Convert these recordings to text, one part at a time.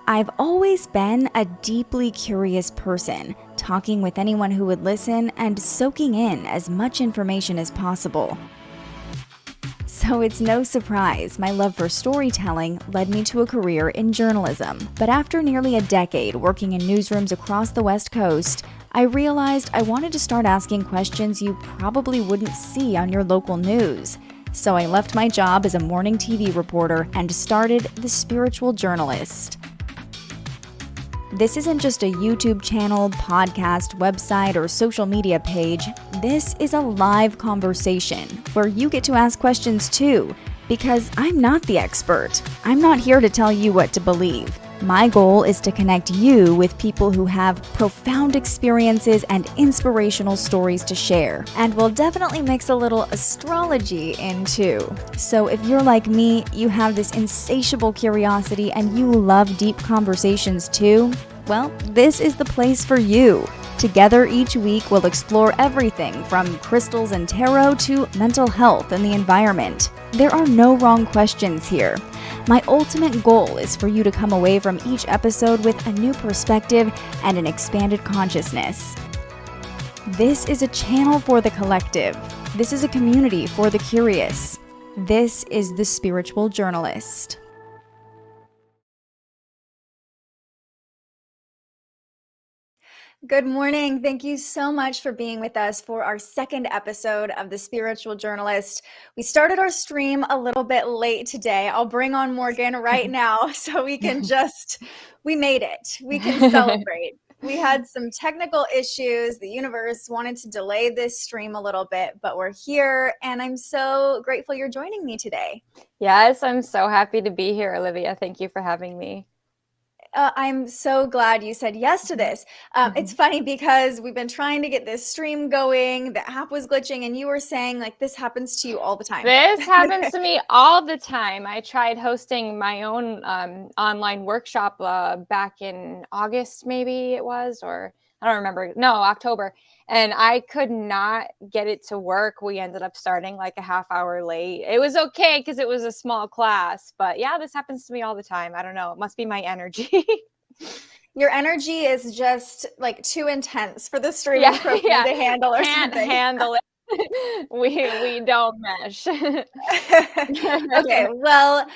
I've always been a deeply curious person, talking with anyone who would listen and soaking in as much information as possible. So it's no surprise my love for storytelling led me to a career in journalism. But after nearly a decade working in newsrooms across the West Coast, I realized I wanted to start asking questions you probably wouldn't see on your local news. So I left my job as a morning TV reporter and started The Spiritual Journalist. This isn't just a YouTube channel, podcast, website, or social media page. This is a live conversation where you get to ask questions too, because I'm not the expert. I'm not here to tell you what to believe. My goal is to connect you with people who have profound experiences and inspirational stories to share. And we'll definitely mix a little astrology in too. So if you're like me, you have this insatiable curiosity and you love deep conversations too, well, this is the place for you. Together each week, we'll explore everything from crystals and tarot to mental health and the environment. There are no wrong questions here. My ultimate goal is for you to come away from each episode with a new perspective and an expanded consciousness. This is a channel for the collective. This is a community for the curious. This is The Spiritual Journalist. Good morning. Thank you so much for being with us for our second episode of The Spiritual Journalist. We started our stream a little bit late today. I'll bring on Morgan right now so we made it. We can celebrate. We had some technical issues. The universe wanted to delay this stream a little bit, but we're here and I'm so grateful you're joining me today. Yes, I'm so happy to be here, Olivia. Thank you for having me. I'm so glad you said yes to this. It's funny because we've been trying to get this stream going. The app was glitching and you were saying like this happens to you all the time. This happens to me all the time. I tried hosting my own online workshop back in August, maybe it was, or I don't remember. No, October. And I could not get it to work. We ended up starting like a half hour late. It was okay because it was a small class. But yeah, this happens to me all the time. I don't know. It must be my energy. Your energy is just like too intense for the streaming program to handle or Can't something. handle it. we don't mesh. Okay, well,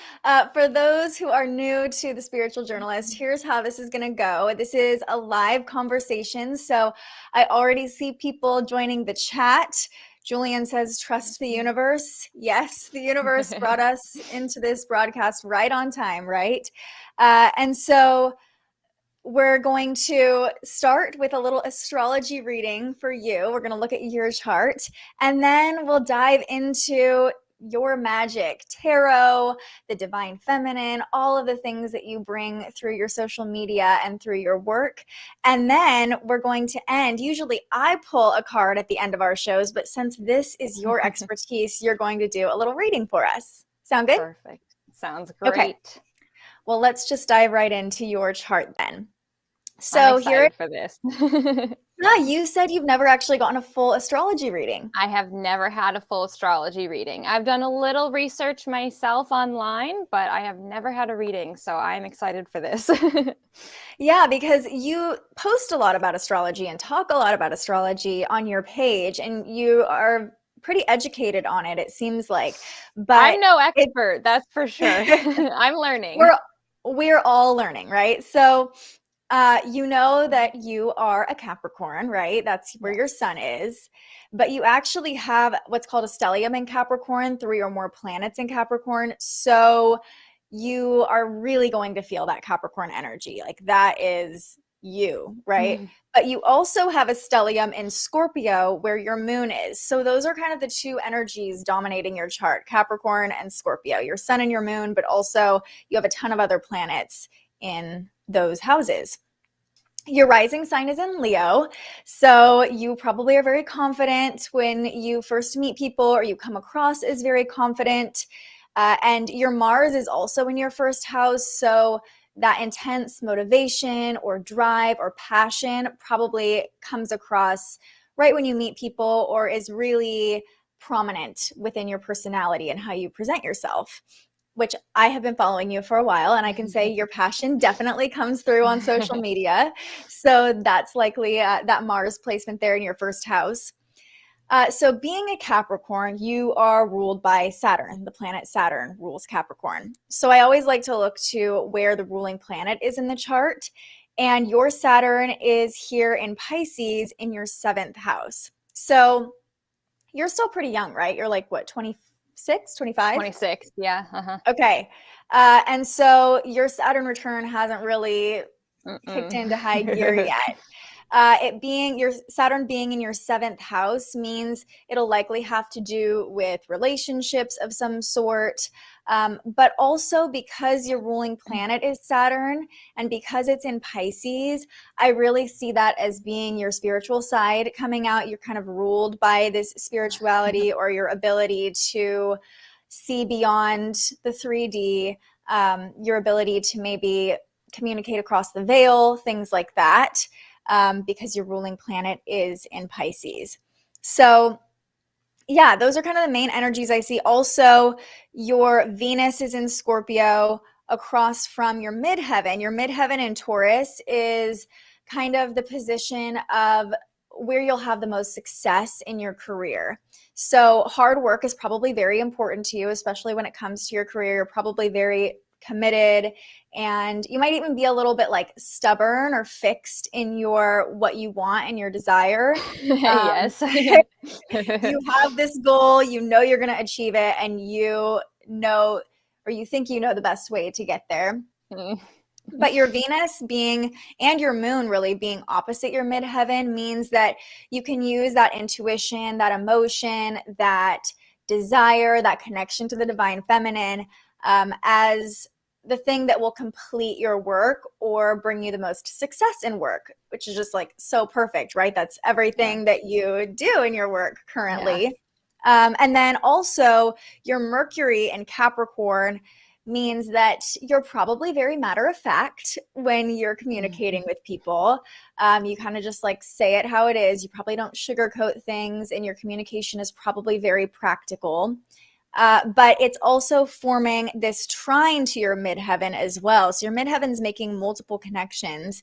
for those who are new to The Spiritual Journalist, here's how this is going to go. This is a live conversation, so I already see people joining the chat. Julian says, trust the universe. Yes, the universe brought us into this broadcast right on time, right? And so we're going to start with a little astrology reading for you. We're going to look at your chart, and then we'll dive into your magic, tarot, the divine feminine, all of the things that you bring through your social media and through your work. And then we're going to end. Usually I pull a card at the end of our shows, but since this is your expertise, you're going to do a little reading for us. Sound good? Perfect. Sounds great. Okay. Well, let's just dive right into your chart then. So I'm excited for this. You said you've never actually gotten a full astrology reading. I have never had a full astrology reading. I've done a little research myself online, but I have never had a reading. So I'm excited for this. Yeah, because you post a lot about astrology and talk a lot about astrology on your page, and you are pretty educated on it, it seems like. But I'm no expert, that's for sure. I'm learning. We're all learning, right? So you know that you are a Capricorn, right? That's where your sun is. But you actually have what's called a stellium in Capricorn, 3 or more planets in Capricorn. So you are really going to feel that Capricorn energy. Like that is you, right? But you also have a stellium in Scorpio where your moon is. So those are kind of the two energies dominating your chart, Capricorn and Scorpio, your sun and your moon, but also you have a ton of other planets in those houses. Your rising sign is in Leo, so you probably are very confident when you first meet people or you come across as very confident. And your Mars is also in your first house, so that intense motivation or drive or passion probably comes across right when you meet people or is really prominent within your personality and how you present yourself. which I have been following you for a while, and I can say your passion definitely comes through on social media. So that's likely that Mars placement there in your first house. So being a Capricorn, you are ruled by Saturn. The planet Saturn rules Capricorn. So I always like to look to where the ruling planet is in the chart. And your Saturn is here in Pisces in your 7th house. So you're still pretty young, right? You're like, what, 26, 25? 26, yeah. Uh-huh. Okay. And so your Saturn return hasn't really kicked into high gear yet. It being your Saturn being in your 7th house means it'll likely have to do with relationships of some sort. But also because your ruling planet is Saturn and because it's in Pisces, I really see that as being your spiritual side coming out. You're kind of ruled by this spirituality or your ability to see beyond the 3D, your ability to maybe communicate across the veil, things like that. Because your ruling planet is in Pisces. So yeah, those are kind of the main energies I see. Also, your Venus is in Scorpio across from your midheaven. Your midheaven in Taurus is kind of the position of where you'll have the most success in your career. So hard work is probably very important to you, especially when it comes to your career. You're probably very committed, and you might even be a little bit like stubborn or fixed in your what you want and your desire. Yes. You have this goal, you know you're going to achieve it, and you know, or you think you know the best way to get there. But your Venus being, and your moon really being opposite your midheaven means that you can use that intuition, that emotion, that desire, that connection to the divine feminine as the thing that will complete your work or bring you the most success in work, which is just like so perfect, right? That's everything that you do in your work currently. And then also your Mercury in Capricorn means that you're probably very matter of fact when you're communicating with people. You kind of just like say it how it is. You probably don't sugarcoat things, and your communication is probably very practical. But it's also forming this trine to your midheaven as well. So your midheaven's making multiple connections,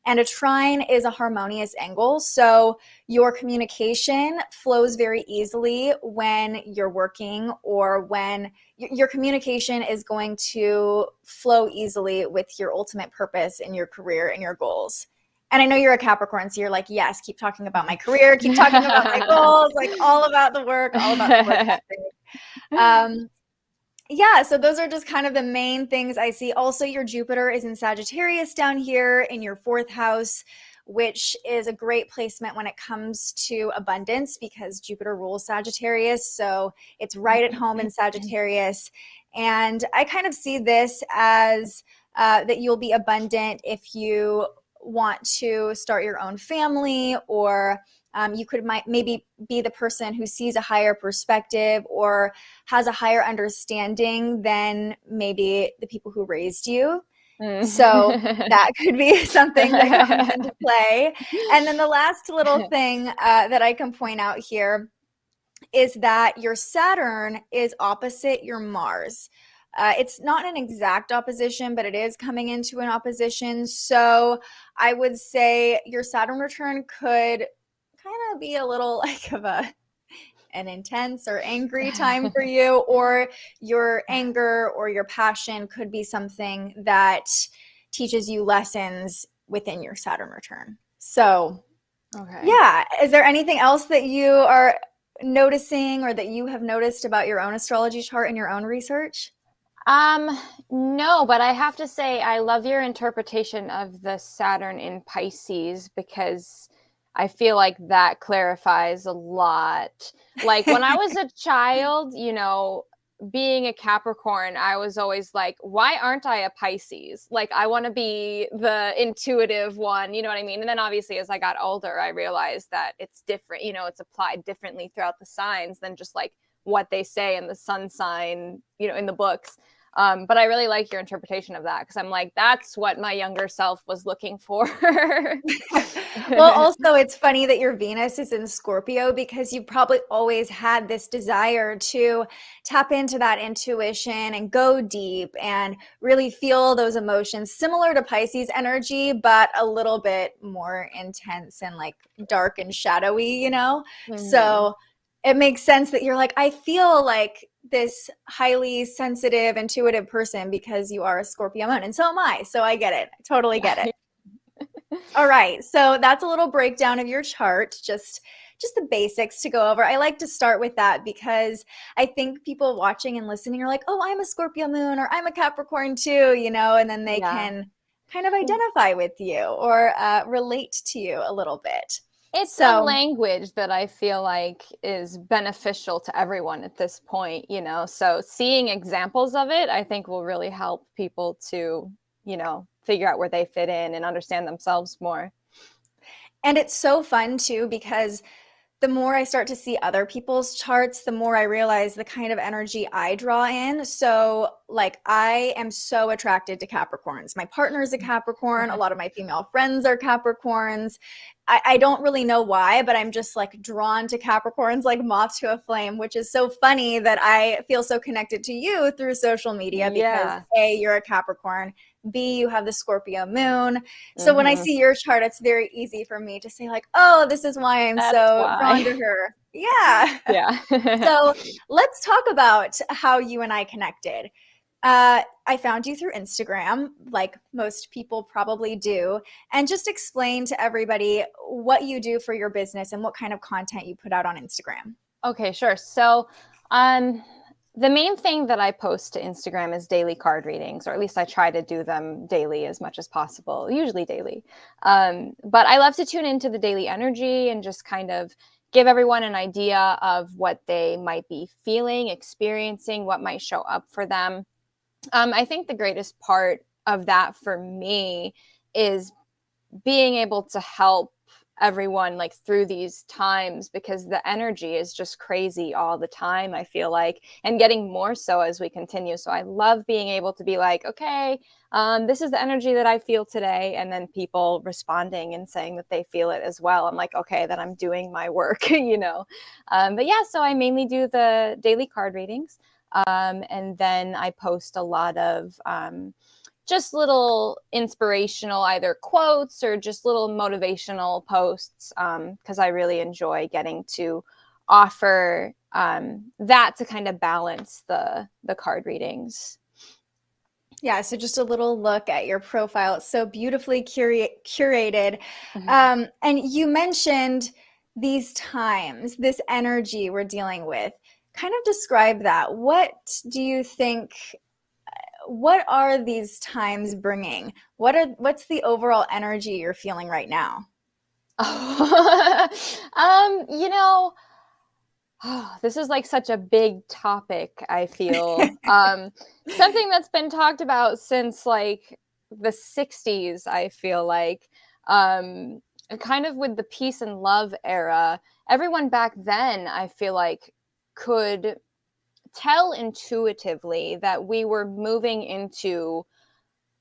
and a trine is a harmonious angle. So your communication flows very easily when you're working, or when your communication is going to flow easily with your ultimate purpose in your career and your goals. And I know you're a Capricorn, so you're like, yes, keep talking about my career, keep talking about my goals, like all about the work, all about the work ethic. Yeah, so those are just kind of the main things I see. Also, your Jupiter is in Sagittarius down here in your 4th house, which is a great placement when it comes to abundance because Jupiter rules Sagittarius. So it's right at home in Sagittarius. And I kind of see this as that you'll be abundant if you want to start your own family, or you could maybe be the person who sees a higher perspective or has a higher understanding than maybe the people who raised you. So that could be something that comes into play. And then the last little thing that I can point out here is that your Saturn is opposite your Mars. It's not an exact opposition, but it is coming into an opposition. So I would say your Saturn return could kind of be a little like of an intense or angry time for you, or your anger or your passion could be something that teaches you lessons within your Saturn return. So yeah, is there anything else that you are noticing or that you have noticed about your own astrology chart in your own research? No, but I have to say I love your interpretation of the Saturn in Pisces, because I feel like that clarifies a lot. Like when I was a child, being a Capricorn, I was always like, why aren't I a Pisces? Like, I want to be the intuitive one, you know what I mean? And then obviously as I got older, I realized that it's different, it's applied differently throughout the signs than just like what they say in the sun sign, in the books. But I really like your interpretation of that, because I'm like, that's what my younger self was looking for. Well, also, it's funny that your Venus is in Scorpio because you probably always had this desire to tap into that intuition and go deep and really feel those emotions, similar to Pisces energy, but a little bit more intense and like dark and shadowy, you know? So it makes sense that you're like, I feel like this highly sensitive, intuitive person because you are a Scorpio moon, and so am I. So I get it. I totally get it. All right. So that's a little breakdown of your chart, just the basics to go over. I like to start with that because I think people watching and listening are like, "Oh, I'm a Scorpio moon or I'm a Capricorn too," you know, and then they Yeah. can kind of identify with you or relate to you a little bit. It's a So, language that I feel like is beneficial to everyone at this point, so seeing examples of it, I think, will really help people to, figure out where they fit in and understand themselves more. and it's so fun too because the more I start to see other people's charts, the more I realize the kind of energy I draw in. So, like, I am so attracted to Capricorns. My partner is a Capricorn. A lot of my female friends are Capricorns. I don't really know why, but I'm just like drawn to Capricorns like moth to a flame, which is so funny that I feel so connected to you through social media because Yeah. A, you're a Capricorn. B, you have the Scorpio moon. So when I Mhm. see your chart, it's very easy for me to say like, oh, this is why I'm That's so drawn why. to her. Yeah. Yeah. So let's talk about how you and I connected. I found you through Instagram, like most people probably do, and just explain to everybody what you do for your business and what kind of content you put out on Instagram. Okay, sure. So, the main thing that I post to Instagram is daily card readings, or at least I try to do them daily as much as possible, usually daily. But I love to tune into the daily energy and just kind of give everyone an idea of what they might be feeling, experiencing, what might show up for them. I think the greatest part of that for me is being able to help everyone like through these times, because the energy is just crazy all the time, I feel like, and getting more so as we continue. So I love being able to be like, okay, this is the energy that I feel today, and then people responding and saying that they feel it as well. I'm like, okay, then I'm doing my work. But yeah, so I mainly do the daily card readings, and then I post a lot of just little inspirational either quotes or just little motivational posts, because I really enjoy getting to offer that to kind of balance the card readings. Yeah, so just a little look at your profile. It's so beautifully curated. And you mentioned these times, this energy we're dealing with. Kind of describe that. What do you think? What are these times bringing? What's the overall energy you're feeling right now? You know, this is like such a big topic, I feel. Something that's been talked about since like the 60s, I feel like. Kind of with the peace and love era, everyone back then, I feel like, could tell intuitively that we were moving into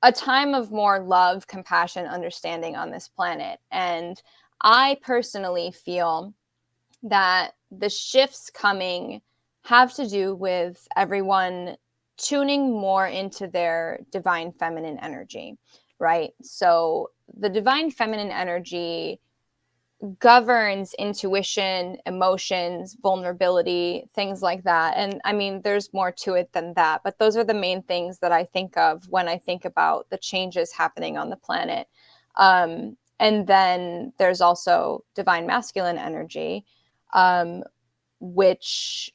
a time of more love, compassion, understanding on this planet. And I personally feel that the shifts coming have to do with everyone tuning more into their divine feminine energy, right? So the divine feminine energy governs intuition, emotions, vulnerability, things like that. And I mean, there's more to it than that, but those are the main things that I think of when I think about the changes happening on the planet. And then there's also divine masculine energy, which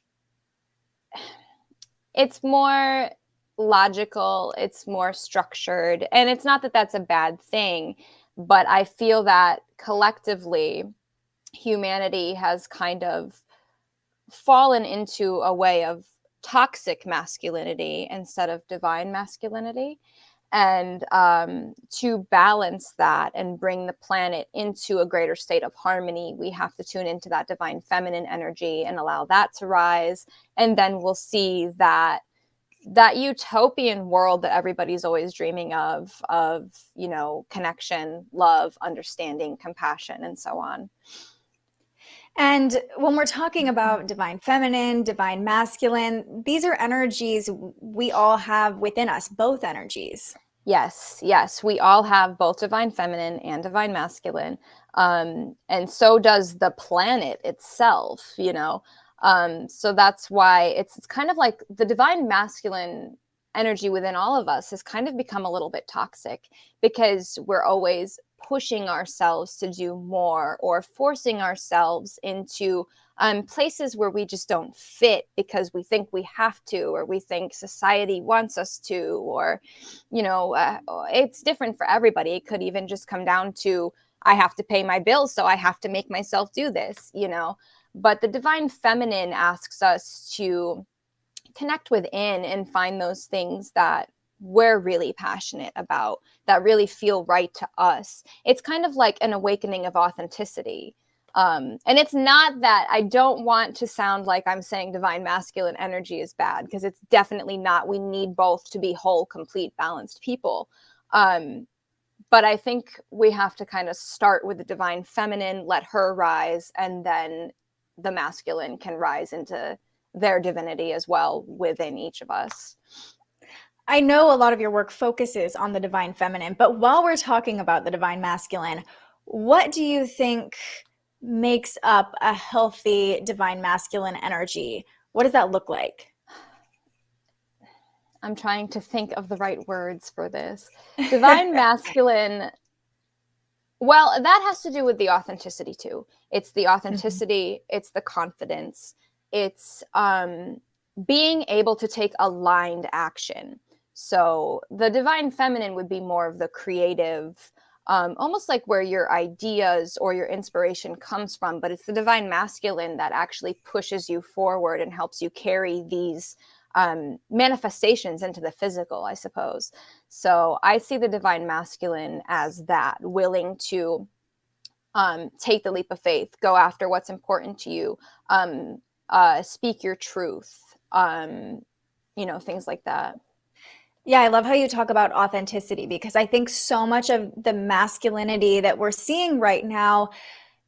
it's more logical, it's more structured, and it's not that that's a bad thing, but I feel that collectively humanity has kind of fallen into a way of toxic masculinity instead of divine masculinity. And to balance that and bring the planet into a greater state of harmony, we have to tune into that divine feminine energy and allow that to rise. And then we'll see that that utopian world that everybody's always dreaming of, connection, love, understanding, compassion, and so on. And when we're talking about divine feminine, divine masculine, these are energies we all have within us, both energies. Yes, we all have both divine feminine and divine masculine, and so does the planet itself. So that's why it's kind of like the divine masculine energy within all of us has kind of become a little bit toxic, because we're always pushing ourselves to do more or forcing ourselves into places where we just don't fit because we think we have to, or we think society wants us to, or it's different for everybody. It could even just come down to, I have to pay my bills, so I have to make myself do this. But the divine feminine asks us to connect within and find those things that we're really passionate about, that really feel right to us. It's kind of like an awakening of authenticity. And it's not that I don't want to sound like I'm saying divine masculine energy is bad, because it's definitely not. We need both to be whole, complete, balanced people. But I think we have to kind of start with the divine feminine, let her rise, and then the masculine can rise into their divinity as well within each of us. I know a lot of your work focuses on the divine feminine, but while we're talking about the divine masculine, what do you think makes up a healthy divine masculine energy? What does that look like? I'm trying to think of the right words for this. Divine masculine, well, that has to do with the authenticity too. It's the authenticity, it's the confidence, it's being able to take aligned action. So the divine feminine would be more of the creative, almost like where your ideas or your inspiration comes from, but it's the divine masculine that actually pushes you forward and helps you carry these manifestations into the physical, I suppose. So I see the divine masculine as that, willing to take the leap of faith, go after what's important to you, speak your truth, things like that. Yeah, I love how you talk about authenticity, because I think so much of the masculinity that we're seeing right now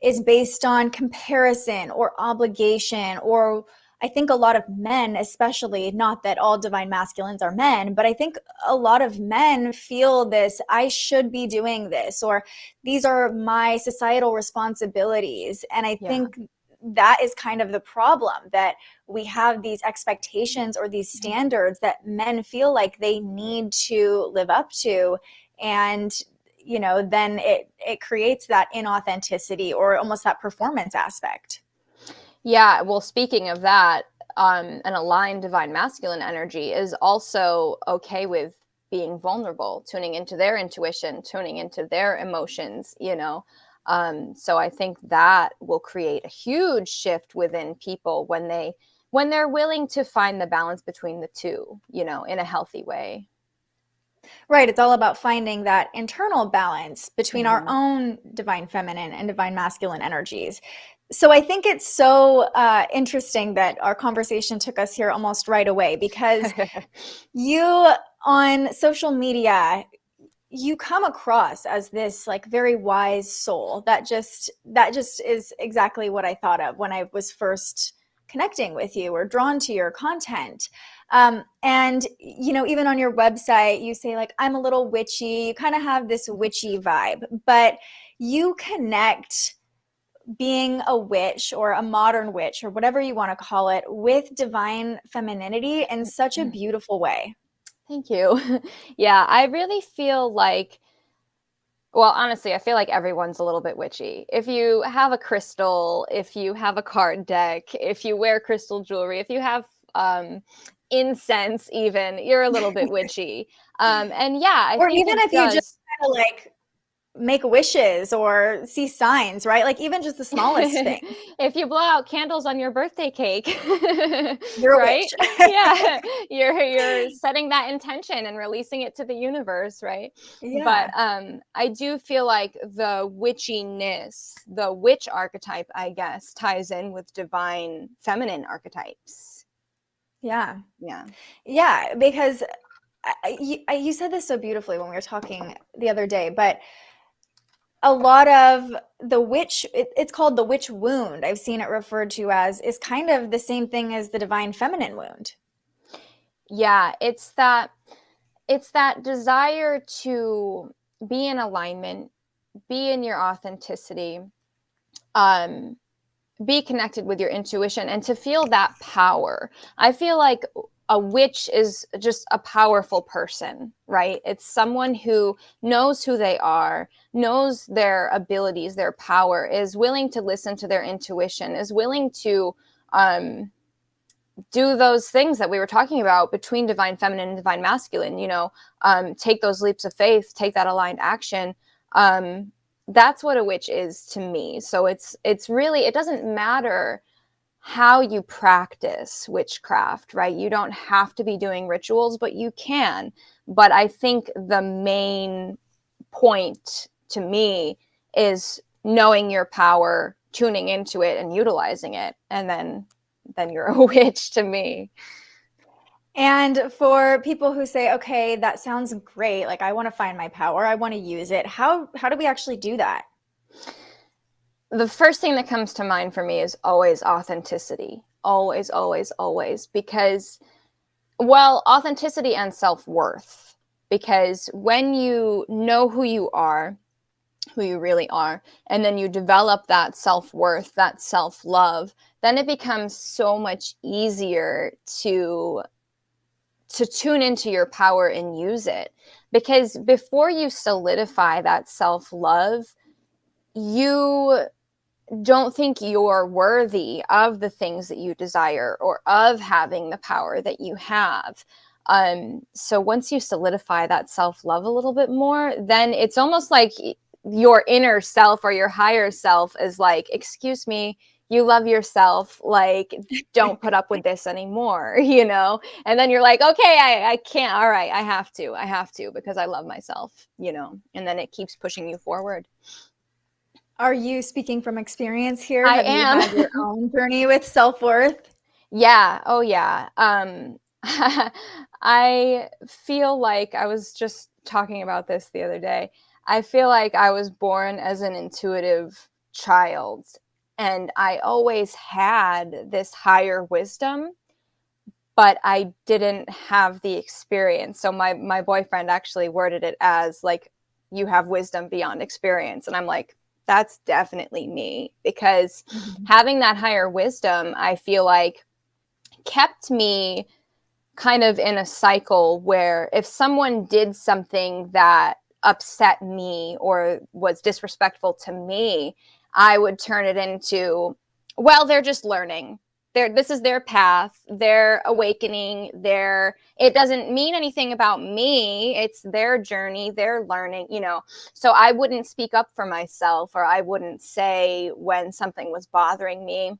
is based on comparison or obligation, or I think a lot of men, especially, not that all divine masculines are men, but I think a lot of men feel this, I should be doing this, or these are my societal responsibilities. And I think that is kind of the problem, that we have these expectations or these standards that men feel like they need to live up to. And then it creates that inauthenticity or almost that performance aspect. Yeah, well, speaking of that, an aligned divine masculine energy is also okay with being vulnerable, tuning into their intuition, tuning into their emotions. So I think that will create a huge shift within people when they're willing to find the balance between the two, in a healthy way. Right. It's all about finding that internal balance between our own divine feminine and divine masculine energies. So I think it's so interesting that our conversation took us here almost right away, because you on social media, you come across as this like very wise soul that just is exactly what I thought of when I was first connecting with you or drawn to your content. And even on your website, you say like, I'm a little witchy. You kind of have this witchy vibe, but you connect being a witch or a modern witch or whatever you want to call it with divine femininity in such a beautiful way. Thank you. Yeah, I really feel like, well, honestly, I feel like everyone's a little bit witchy. If you have a crystal, if you have a card deck, if you wear crystal jewelry, if you have incense even, you're a little bit witchy. And yeah, I Or think even it if you just does. kind of like make wishes or see signs, right? Like even just the smallest thing. If you blow out candles on your birthday cake, You're a right? witch. Yeah, you're setting that intention and releasing it to the universe, right? But Yeah. I do feel like the witchiness, the witch archetype, I guess, ties in with divine feminine archetypes. Yeah. Yeah. Yeah, because you said this so beautifully when we were talking the other day, but a lot of the witch, it's called the witch wound. I've seen it referred to as is kind of the same thing as the divine feminine wound. Yeah, it's that desire to be in alignment, be in your authenticity, um, be connected with your intuition, and to feel that power. I feel like a witch is just a powerful person, right? It's someone who knows who they are, knows their abilities, their power, is willing to listen to their intuition, is willing to um, do those things that we were talking about between divine feminine and divine masculine, take those leaps of faith, take that aligned action. That's what a witch is to me. So it's really, it doesn't matter how you practice witchcraft, right? You don't have to be doing rituals, but you can. But I think the main point to me is knowing your power, tuning into it and utilizing it, and then you're a witch to me. And for people who say, okay, that sounds great, like I want to find my power, I want to use it, how do we actually do that? The first thing that comes to mind for me is always authenticity. Always, always, always. Because, well, authenticity and self-worth. Because when you know who you are, who you really are, and then you develop that self-worth, that self-love, then it becomes so much easier to tune into your power and use it. Because before you solidify that self-love, you don't think you're worthy of the things that you desire or of having the power that you have. So once you solidify that self-love a little bit more, then it's almost like your inner self or your higher self is like, excuse me, you love yourself, like, don't put up with this anymore, And then you're like, okay, I can't. All right, I have to because I love myself, And then it keeps pushing you forward. Are you speaking from experience here? I Have you am. had your own journey with self-worth? Yeah. Oh, yeah. I feel like I was just talking about this the other day. I feel like I was born as an intuitive child, and I always had this higher wisdom, but I didn't have the experience. So my boyfriend actually worded it as like, you have wisdom beyond experience. And I'm like, that's definitely me, because having that higher wisdom, I feel like, kept me kind of in a cycle where if someone did something that upset me or was disrespectful to me, I would turn it into, well, they're just learning. This is their path. They're awakening. It doesn't mean anything about me. It's their journey. They're learning. So I wouldn't speak up for myself, or I wouldn't say when something was bothering me.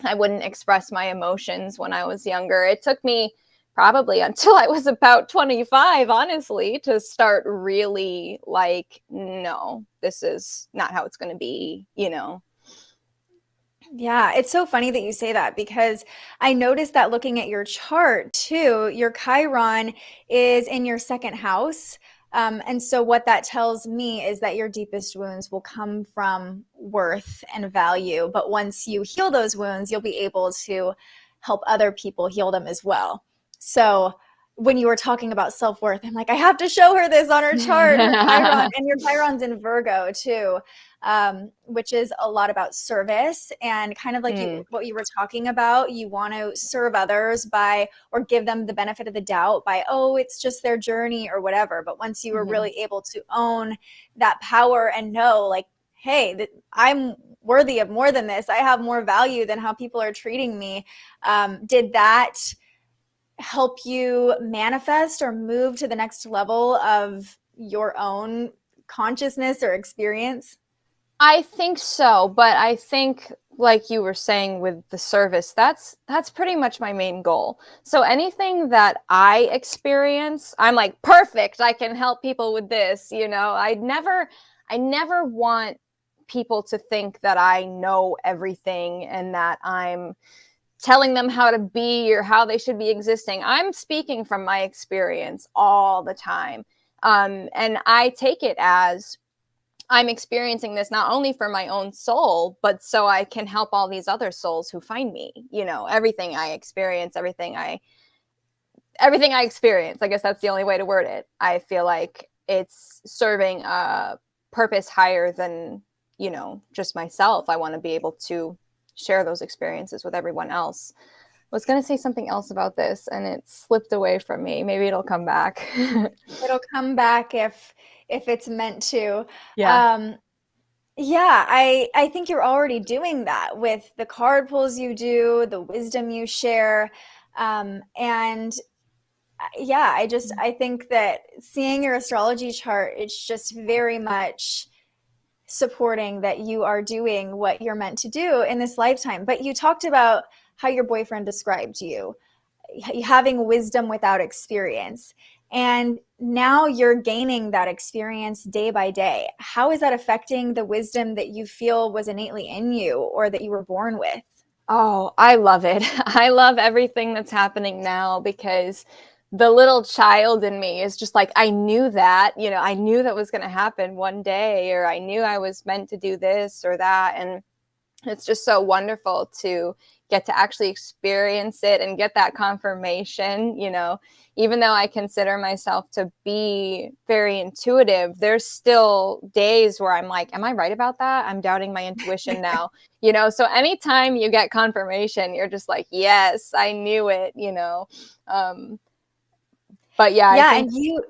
I wouldn't express my emotions when I was younger. It took me probably until I was about 25, honestly, to start really like, no, this is not how it's going to be. Yeah, it's so funny that you say that because I noticed that looking at your chart too, your Chiron is in your second house. And so what that tells me is that your deepest wounds will come from worth and value. But once you heal those wounds, you'll be able to help other people heal them as well. So when you were talking about self-worth, I'm like, I have to show her this on her chart, her Chiron, and your Chiron's in Virgo too, which is a lot about service and kind of like what you were talking about. You want to serve others by, or give them the benefit of the doubt by, oh, it's just their journey or whatever. But once you were really able to own that power and know, like, hey, I'm worthy of more than this. I have more value than how people are treating me. Did that help you manifest or move to the next level of your own consciousness or experience? I think so, but I think, like you were saying with the service, that's pretty much my main goal. So anything that I experience, I'm like, perfect, I can help people with this, I never want people to think that I know everything and that I'm telling them how to be or how they should be existing. I'm speaking from my experience all the time. And I take it as I'm experiencing this not only for my own soul, but so I can help all these other souls who find me. You know, everything I experience, everything I experience, I guess that's the only way to word it. I feel like it's serving a purpose higher than, you know, just myself. I want to be able to share those experiences with everyone else. I was going to say something else about this and it slipped away from me. Maybe it'll come back. It'll come back if it's meant to. Yeah. Yeah, I think you're already doing that with the card pulls you do, the wisdom you share. And yeah, I think that seeing your astrology chart, it's just very much supporting that you are doing what you're meant to do in this lifetime. But you talked about how your boyfriend described you, having wisdom without experience. And now you're gaining that experience day by day. How is that affecting the wisdom that you feel was innately in you or that you were born with? Oh, I love it. I love everything that's happening now because the little child in me is just like, I knew that, you know, I knew that was going to happen one day, or I knew I was meant to do this or that. And it's just so wonderful to get to actually experience it and get that confirmation. You know, even though I consider myself to be very intuitive, there's still days where I'm like, am I right about that? I'm doubting my intuition now, you know? So anytime you get confirmation, you're just like, yes, I knew it, you know? But yeah, I Yeah, think, and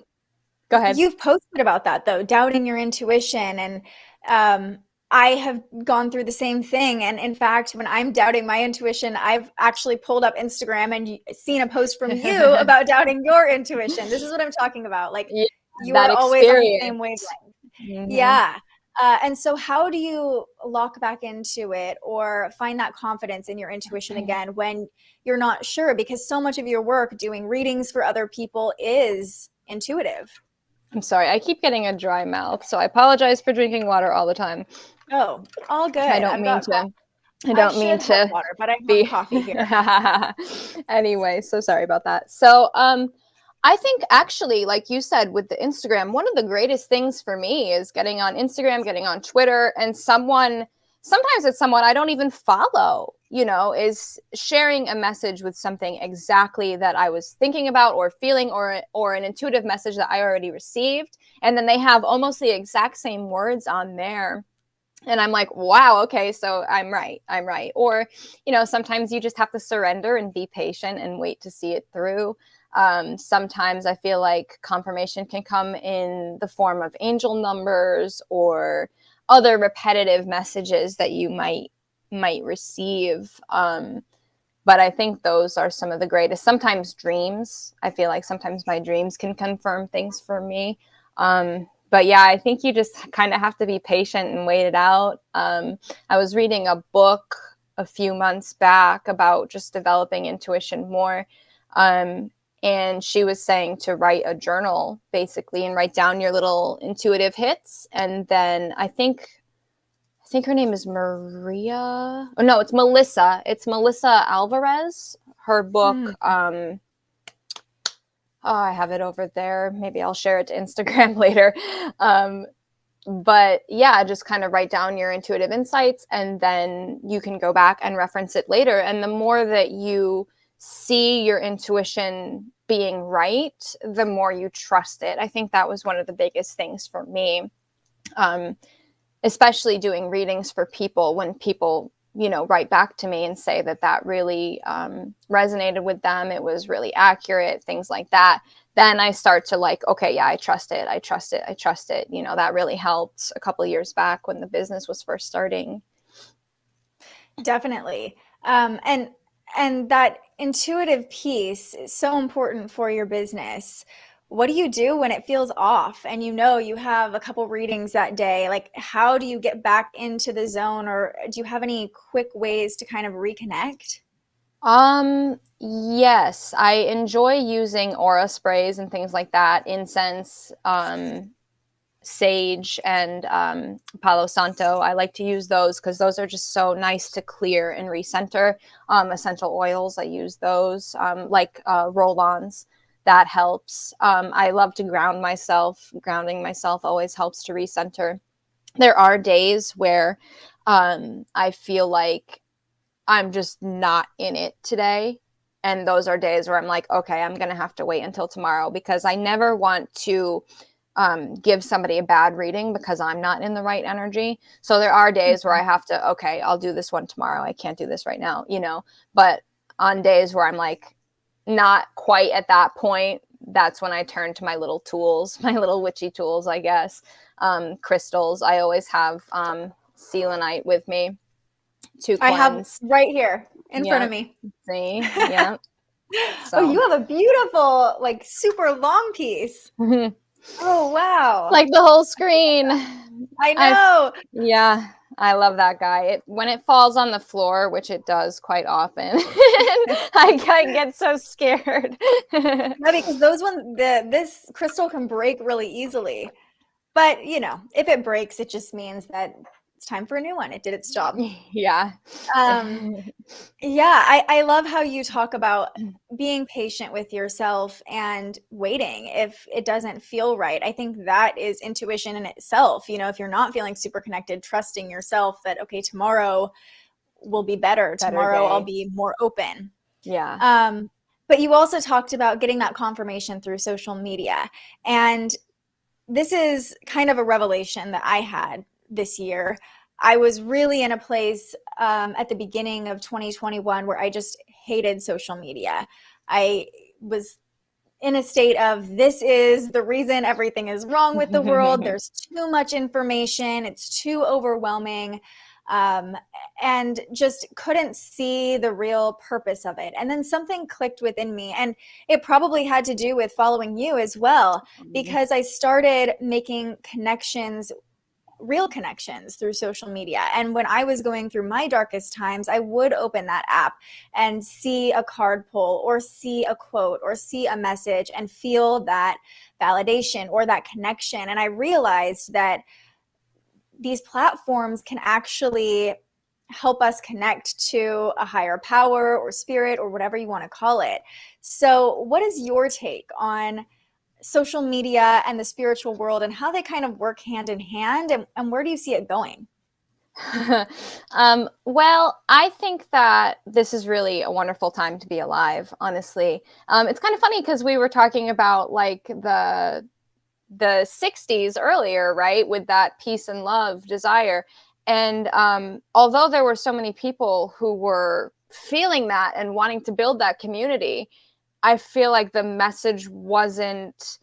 go ahead. you've posted about that though, doubting your intuition. And I have gone through the same thing. And in fact, when I'm doubting my intuition, I've actually pulled up Instagram and seen a post from you about doubting your intuition. This is what I'm talking about. Like, Yeah, you that are always on the experience. same wavelength. Mm-hmm. Yeah. And so how do you lock back into it or find that confidence in your intuition again when you're not sure? Because so much of your work doing readings for other people is intuitive. I'm sorry, I keep getting a dry mouth, so I apologize for drinking water all the time. Oh, all good. I don't I've mean got to. I I don't mean should have to water, but I have be. coffee here. Anyway, so sorry about that. So, I think actually, like you said, with the Instagram, one of the greatest things for me is getting on Instagram, getting on Twitter, and sometimes it's someone I don't even follow, you know, is sharing a message with something exactly that I was thinking about or feeling, or an intuitive message that I already received. And then they have almost the exact same words on there. And I'm like, wow, okay, so I'm right. I'm right. Or, you know, sometimes you just have to surrender and be patient and wait to see it through. Sometimes I feel like confirmation can come in the form of angel numbers or other repetitive messages that you might receive. But I think those are some of the greatest. Sometimes dreams. I feel like sometimes my dreams can confirm things for me. But yeah, I think you just kind of have to be patient and wait it out. I was reading a book a few months back about just developing intuition more. And she was saying to write a journal basically and write down your little intuitive hits. And then I think her name is Maria. Oh, no, it's Melissa. It's Melissa Alvarez. Her book, Mm. oh, I have it over there. Maybe I'll share it to Instagram later. But yeah, just kind of write down your intuitive insights and then you can go back and reference it later. And the more that you see your intuition being right, the more you trust it. I think that was one of the biggest things for me. Especially doing readings for people, when people, you know, write back to me and say that really resonated with them, it was really accurate, things like that, then I start to like, okay, yeah, I trust it. You know, that really helped a couple of years back when the business was first starting. Definitely. And that intuitive piece is so important for your business. What do you do when it feels off and you know you have a couple readings that day? Like, how do you get back into the zone, or do you have any quick ways to kind of reconnect? Yes, I enjoy using aura sprays and things like that, incense. sage and Palo Santo. I like to use those because those are just so nice to clear and recenter. Essential oils, I use those, like roll-ons. That helps. I love to ground myself. Grounding myself always helps to recenter. There are days where I feel like I'm just not in it today. And those are days where I'm like, okay, I'm going to have to wait until tomorrow, because I never want to give somebody a bad reading because I'm not in the right energy. So there are days where I have to, okay, I'll do this one tomorrow. I can't do this right now, but on days where I'm like not quite at that point, that's when I turn to my little tools, my little witchy tools, I guess. Crystals. I always have selenite with me to cleanse. I have right here in front of me. See? Yeah. So. Oh, you have a beautiful, like, super long piece. Oh, wow. Like the whole screen. I know. I love that guy. When it falls on the floor, which it does quite often, I get so scared. No, because those ones, this crystal can break really easily. But, if it breaks, it just means that it's time for a new one. It did its job. Yeah. I love how you talk about being patient with yourself and waiting if it doesn't feel right. I think that is intuition in itself. If you're not feeling super connected, trusting yourself that, okay, tomorrow will be better. Tomorrow I'll be more open. Yeah. But you also talked about getting that confirmation through social media. And this is kind of a revelation that I had this year. I was really in a place at the beginning of 2021 where I just hated social media. I was in a state of, this is the reason everything is wrong with the world. There's too much information. It's too overwhelming. And just couldn't see the real purpose of it. And then something clicked within me, and it probably had to do with following you as well, because I started making connections, real connections, through social media. And when I was going through my darkest times, I would open that app and see a card pull or see a quote or see a message and feel that validation or that connection. And I realized that these platforms can actually help us connect to a higher power or spirit or whatever you want to call it. So what is your take on social media and the spiritual world and how they kind of work hand in hand, and where do you see it going? Well, I think that this is really a wonderful time to be alive, honestly. It's kind of funny because we were talking about like the 60s earlier, right? With that peace and love desire. And although there were so many people who were feeling that and wanting to build that community, I feel like the message wasn't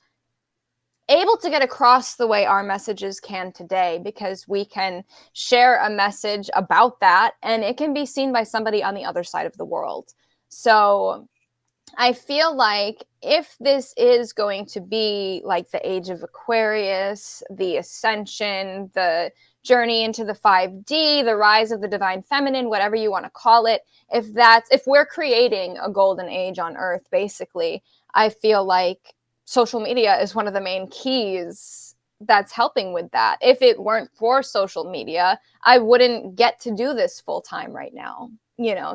able to get across the way our messages can today, because we can share a message about that and it can be seen by somebody on the other side of the world. So I feel like if this is going to be like the age of Aquarius, the ascension, the journey into the 5D, the rise of the divine feminine, whatever you want to call it, if we're creating a golden age on Earth, basically, I feel like social media is one of the main keys that's helping with that. If it weren't for social media, I wouldn't get to do this full time right now.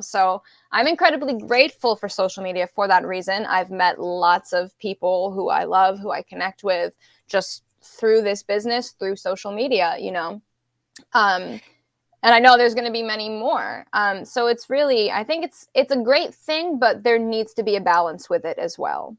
So I'm incredibly grateful for social media for that reason. I've met lots of people who I love, who I connect with just through this business, through social media, and I know there's going to be many more. So it's really, I think it's a great thing, but there needs to be a balance with it as well.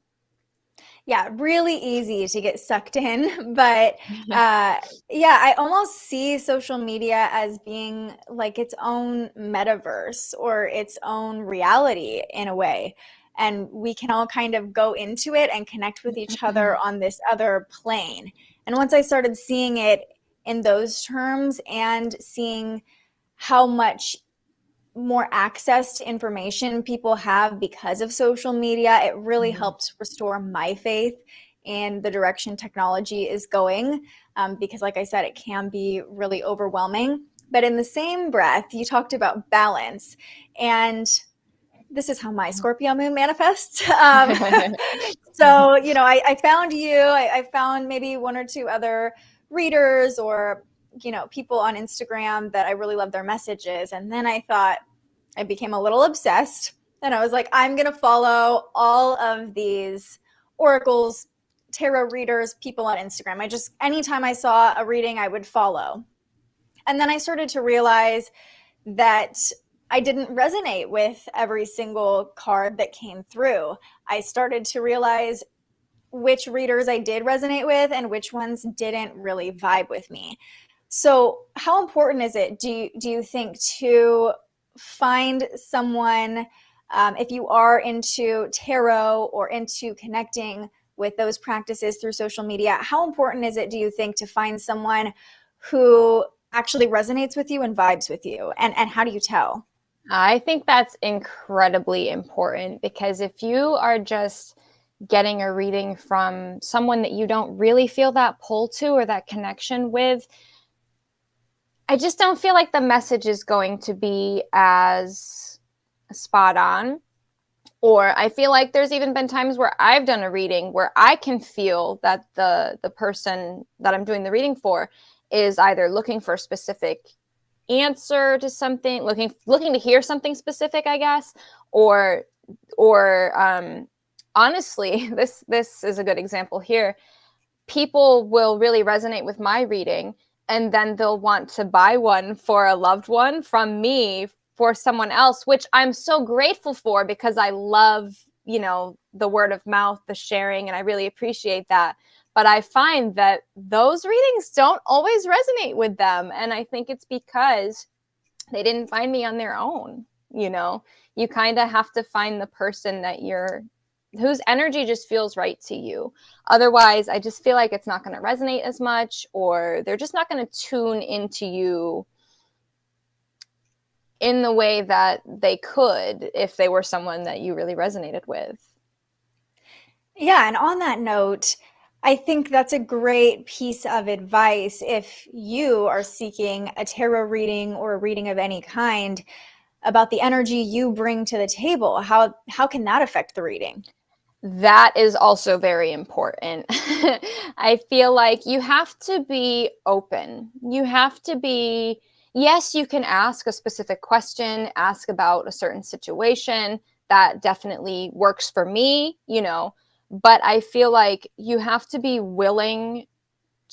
Yeah, really easy to get sucked in. But I almost see social media as being like its own metaverse or its own reality in a way. And we can all kind of go into it and connect with each other on this other plane. And once I started seeing it in those terms and seeing how much more access to information people have because of social media, it really helped restore my faith in the direction technology is going, because like I said, it can be really overwhelming. But in the same breath, you talked about balance, and this is how my Scorpio moon manifests. So, I found you, I found maybe one or two other readers or, people on Instagram that I really love their messages. And then I thought, I became a little obsessed, and I was like, I'm going to follow all of these oracles, tarot readers, people on Instagram. Anytime I saw a reading, I would follow. And then I started to realize that I didn't resonate with every single card that came through. I started to realize which readers I did resonate with and which ones didn't really vibe with me. So how important is it, do you think, to find someone, if you are into tarot or into connecting with those practices through social media, how important is it, do you think, to find someone who actually resonates with you and vibes with you? And how do you tell? I think that's incredibly important, because if you are just getting a reading from someone that you don't really feel that pull to or that connection with, I just don't feel like the message is going to be as spot on. Or I feel like there's even been times where I've done a reading where I can feel that the person that I'm doing the reading for is either looking for a specific answer to something, looking to hear something specific, I guess, or honestly, this is a good example here. People will really resonate with my reading, and then they'll want to buy one for a loved one from me for someone else, which I'm so grateful for, because I love, the word of mouth, the sharing, and I really appreciate that. But I find that those readings don't always resonate with them. And I think it's because they didn't find me on their own. You kind of have to find the person whose energy just feels right to you. Otherwise, I just feel like it's not going to resonate as much, or they're just not going to tune into you in the way that they could if they were someone that you really resonated with. Yeah, and on that note, I think that's a great piece of advice. If you are seeking a tarot reading or a reading of any kind, about the energy you bring to the table, how can that affect the reading? That is also very important. I feel like you have to be open. You have to be, yes, you can ask a specific question, ask about a certain situation. That definitely works for me, but I feel like you have to be willing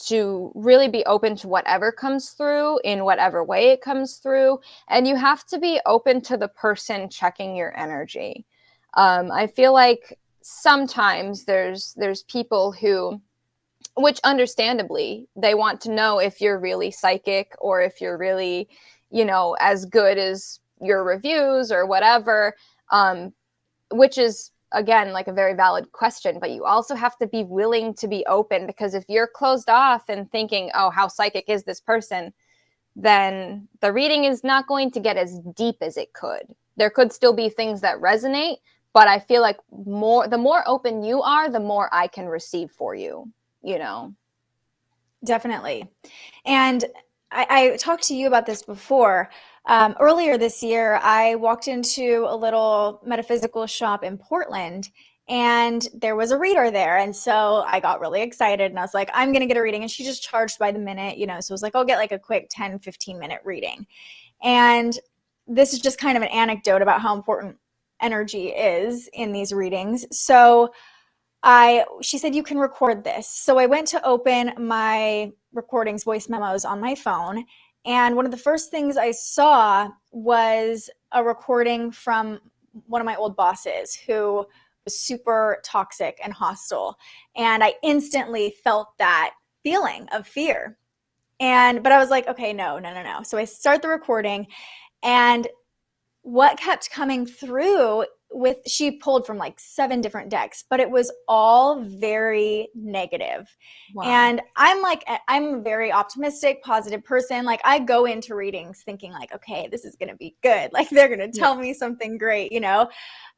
to really be open to whatever comes through in whatever way it comes through. And you have to be open to the person checking your energy. I feel like sometimes there's people who, which understandably, they want to know if you're really psychic or if you're really, as good as your reviews or whatever, which is, again, like a very valid question. But you also have to be willing to be open, because if you're closed off and thinking, oh, how psychic is this person, then the reading is not going to get as deep as it could. There could still be things that resonate, but I feel like the more open you are, the more I can receive for you, Definitely. And I talked to you about this before. Earlier this year, I walked into a little metaphysical shop in Portland, and there was a reader there. And so I got really excited, and I was like, I'm going to get a reading. And she just charged by the minute, so I was like, I'll get like a quick 10, 15-minute reading. And this is just kind of an anecdote about how important energy is in these readings. So she said, you can record this. So I went to open my recordings, voice memos on my phone. And one of the first things I saw was a recording from one of my old bosses who was super toxic and hostile. And I instantly felt that feeling of fear. But I was like, okay, no. So I start the recording, and what kept coming through she pulled from like 7 different decks, but it was all very negative. Wow. And I'm a very optimistic, positive person. Like, I go into readings thinking like, okay, this is going to be good. Like, they're going to tell me something great,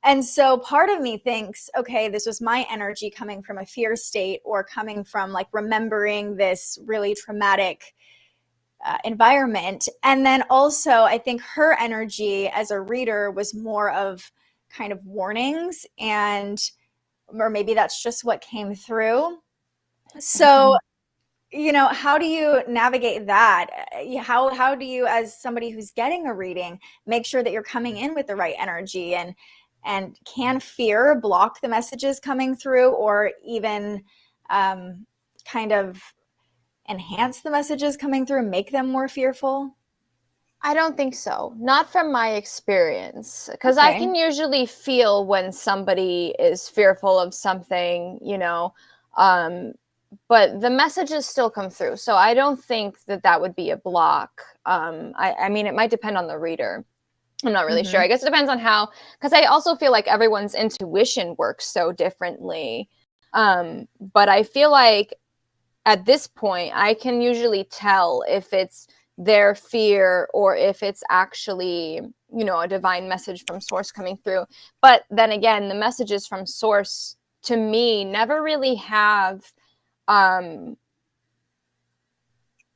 And so part of me thinks, okay, this was my energy coming from a fear state, or coming from like remembering this really traumatic environment. And then also, I think her energy as a reader was more of kind of warnings, or maybe that's just what came through. So how do you navigate that? How do you, as somebody who's getting a reading, make sure that you're coming in with the right energy, and can fear block the messages coming through, or even kind of enhance the messages coming through, make them more fearful? I don't think so. Not from my experience. Because I Okay. can usually feel when somebody is fearful of something, but the messages still come through. So I don't think that would be a block. I mean, it might depend on the reader. I'm not really sure. Mm-hmm. I guess it depends on how, because I also feel like everyone's intuition works so differently. But I feel like at this point, I can usually tell if it's their fear or if it's actually, a divine message from source coming through. But then again, the messages from source to me never really have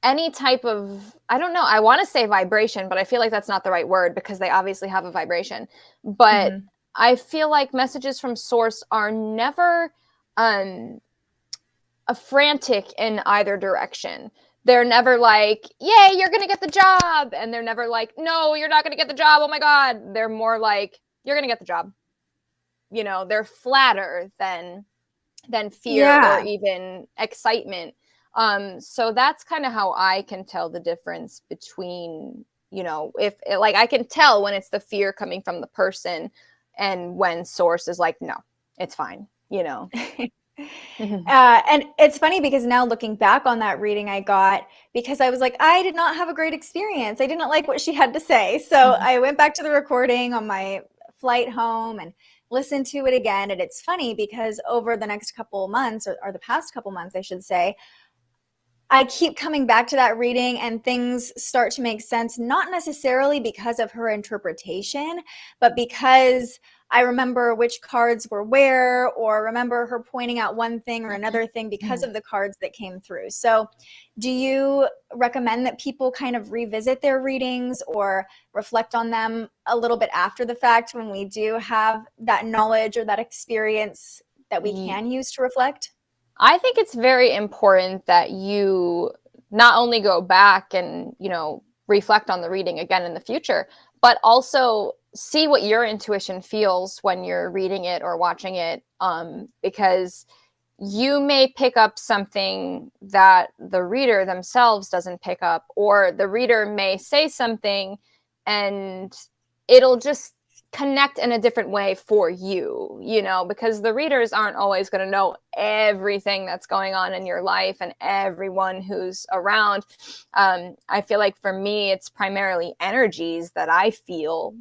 any type of, I don't know, I want to say vibration, but I feel like that's not the right word because they obviously have a vibration. But Mm-hmm. I feel like messages from source are never a frantic in either direction. They're never like, yay, you're going to get the job. And they're never like, no, you're not going to get the job. Oh my God. They're more like, you're going to get the job. They're flatter than fear or Yeah. even excitement. So that's kind of how I can tell the difference between, if like I can tell when it's the fear coming from the person and when source is like, no, it's fine. And it's funny because now looking back on that reading I got, because I was like, I did not have a great experience. I didn't like what she had to say. So I went back to the recording on my flight home and listened to it again. And it's funny because over the next couple months, or the past couple months, I should say, I keep coming back to that reading and things start to make sense, not necessarily because of her interpretation, but because I remember which cards were where, or remember her pointing out one thing or another thing because of the cards that came through. So, do you recommend that people kind of revisit their readings or reflect on them a little bit after the fact when we do have that knowledge or that experience that we can use to reflect? I think it's very important that you not only go back and, reflect on the reading again in the future, but also see what your intuition feels when you're reading it or watching it. Because you may pick up something that the reader themselves doesn't pick up, or the reader may say something and it'll just connect in a different way for you, because the readers aren't always going to know everything that's going on in your life and everyone who's around. I feel like for me, it's primarily energies that I feel,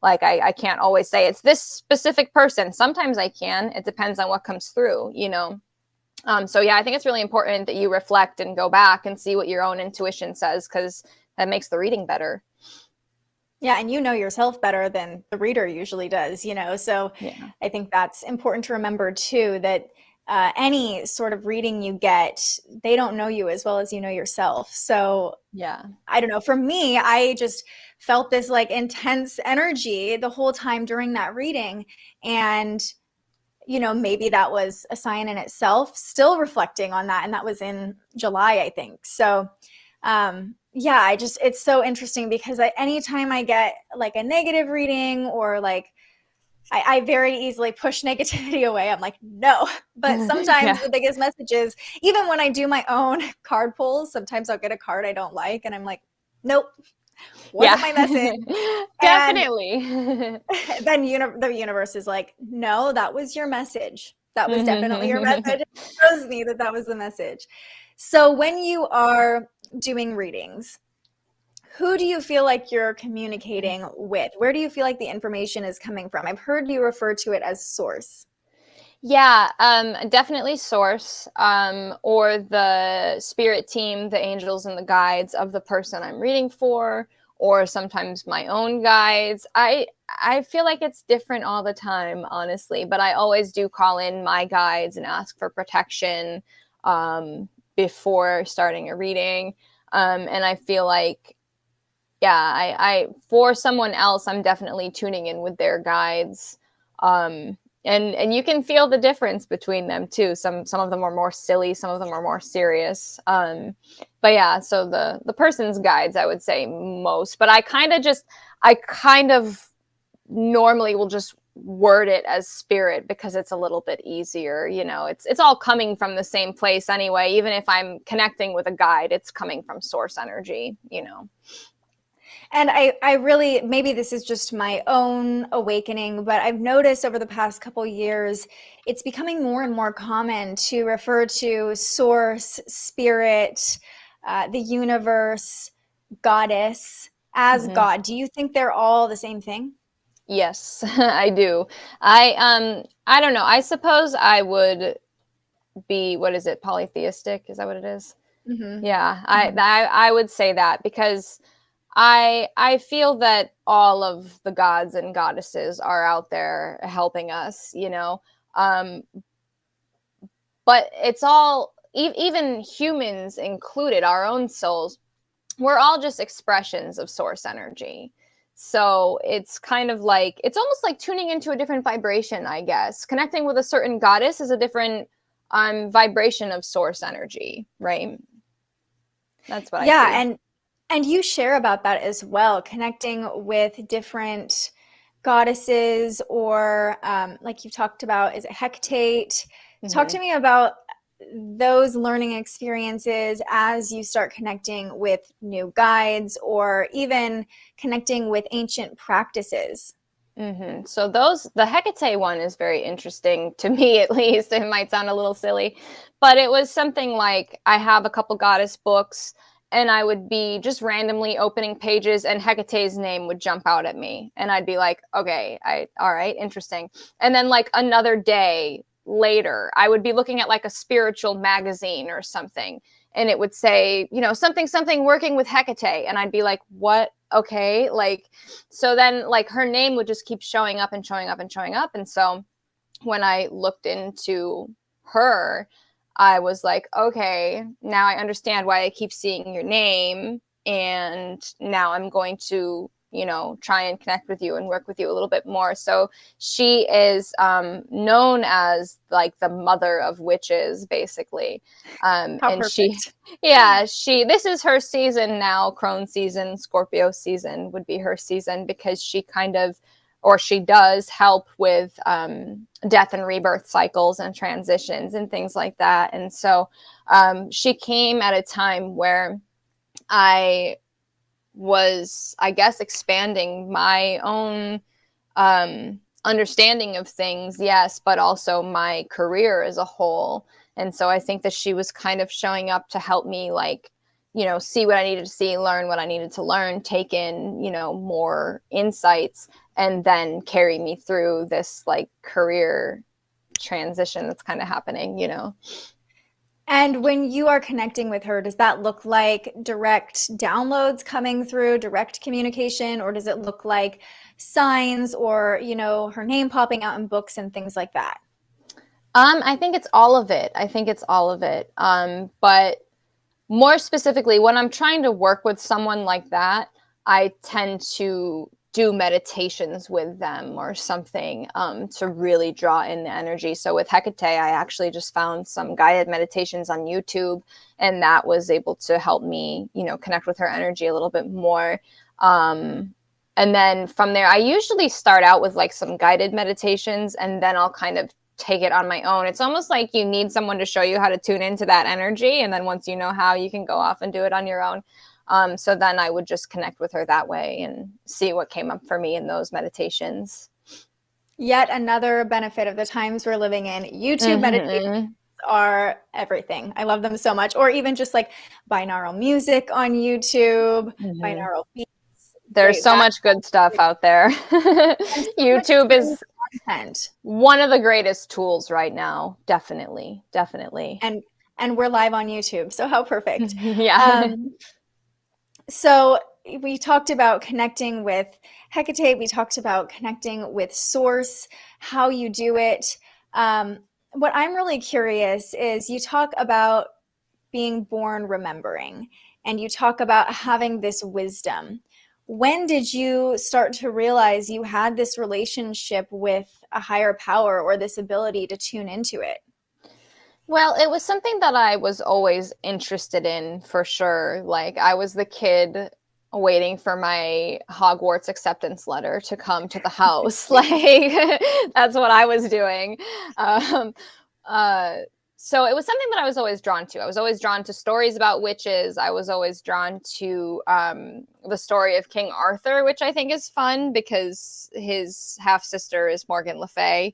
like I can't always say it's this specific person. Sometimes I can. It depends on what comes through. So yeah, I think it's really important that you reflect and go back and see what your own intuition says, because that makes the reading better. Yeah, and you know yourself better than the reader usually does, so Yeah. I think that's important to remember too, that any sort of reading you get, they don't know you as well as you know yourself. So Yeah. I don't know, for me, I just felt this like intense energy the whole time during that reading. And maybe that was a sign in itself, still reflecting on that. And that was in July, I think. So yeah, it's so interesting because anytime I get like a negative reading, or like I very easily push negativity away. I'm like, no. But sometimes Yeah. the biggest message is, even when I do my own card pulls, sometimes I'll get a card I don't like and I'm like, nope, Yeah. wasn't my message. And Definitely. then the universe is like, no, that was your message. That was definitely your message. It shows me that was the message. So when you are doing readings, who do you feel like you're communicating with? Where do you feel like the information is coming from? I've heard you refer to it as source. Yeah, definitely source, or the spirit team, the angels and the guides of the person I'm reading for, or sometimes my own guides. I feel like it's different all the time, honestly, but I always do call in my guides and ask for protection before starting a reading. And I feel like, yeah, I for someone else, I'm definitely tuning in with their guides. And you can feel the difference between them too. Some of them are more silly, some of them are more serious. But yeah, so the person's guides, I would say most. But I kind of normally will just word it as spirit because it's a little bit easier. It's all coming from the same place anyway. Even if I'm connecting with a guide, it's coming from source energy. And I really, maybe this is just my own awakening, but I've noticed over the past couple years, it's becoming more and more common to refer to source, spirit, the universe, goddess as God. Do you think they're all the same thing? Yes, I do. I don't know. I suppose I would be, what is it, polytheistic? Is that what it is? Mm-hmm. Yeah, I would say that because I feel that all of the gods and goddesses are out there helping us. But it's all, even humans included, our own souls, we're all just expressions of source energy. So it's kind of like, it's almost like tuning into a different vibration, I guess. Connecting with a certain goddess is a different vibration of source energy, right? That's what I Yeah, see. and you share about that as well, connecting with different goddesses or like you talked about, is it Hecate? Talk Mm-hmm. to me about those learning experiences as you start connecting with new guides or even connecting with ancient practices. Mm-hmm. So the Hecate one is very interesting to me, at least. It might sound a little silly, but it was something like I have a couple goddess books and I would be just randomly opening pages and Hecate's name would jump out at me. And I'd be like, okay, all right, interesting. And then like another day later, I would be looking at like a spiritual magazine or something. And it would say, something working with Hecate. And I'd be like, what? Okay. Like, so then like her name would just keep showing up and showing up and showing up. And so when I looked into her, I was like, okay, now I understand why I keep seeing your name. And now I'm going to, try and connect with you and work with you a little bit more. So she is known as like the mother of witches, basically. How And perfect. this is her season now. Crone season, Scorpio season would be her season because she does help with death and rebirth cycles and transitions and things like that. And so she came at a time where I was, I guess, expanding my own understanding of things, yes, but also my career as a whole. And so I think that she was kind of showing up to help me, like, see what I needed to see, learn what I needed to learn, take in, more insights, and then carry me through this like career transition that's kind of happening. And when you are connecting with her, does that look like direct downloads coming through, direct communication, or does it look like signs or, her name popping out in books and things like that? I think it's all of it. But more specifically, when I'm trying to work with someone like that, I tend to do meditations with them or something to really draw in the energy. So with Hecate, I actually just found some guided meditations on YouTube, and that was able to help me, connect with her energy a little bit more. And then from there, I usually start out with like some guided meditations, and then I'll kind of take it on my own. It's almost like you need someone to show you how to tune into that energy. And then once you know how, you can go off and do it on your own. So then I would just connect with her that way and see what came up for me in those meditations. Yet another benefit of the times we're living in. YouTube meditations are everything. I love them so much. Or even just like binaural music on YouTube, binaural beats. There's so much good stuff out there. YouTube is content. One of the greatest tools right now. Definitely. And we're live on YouTube. So how perfect. Yeah. So we talked about connecting with Hecate. We talked about connecting with Source, how you do it. What I'm really curious is you talk about being born remembering, and you talk about having this wisdom. when did you start to realize you had this relationship with a higher power or this ability to tune into it? Well, it was something that I was always interested in for sure. Like I was the kid waiting for my Hogwarts acceptance letter to come to the house. Like that's what I was doing. Um, uh, so it was something that I was always drawn to. I was always drawn to stories about witches. I was always drawn to the story of King Arthur, which I think is fun because his half sister is Morgan Le Fay.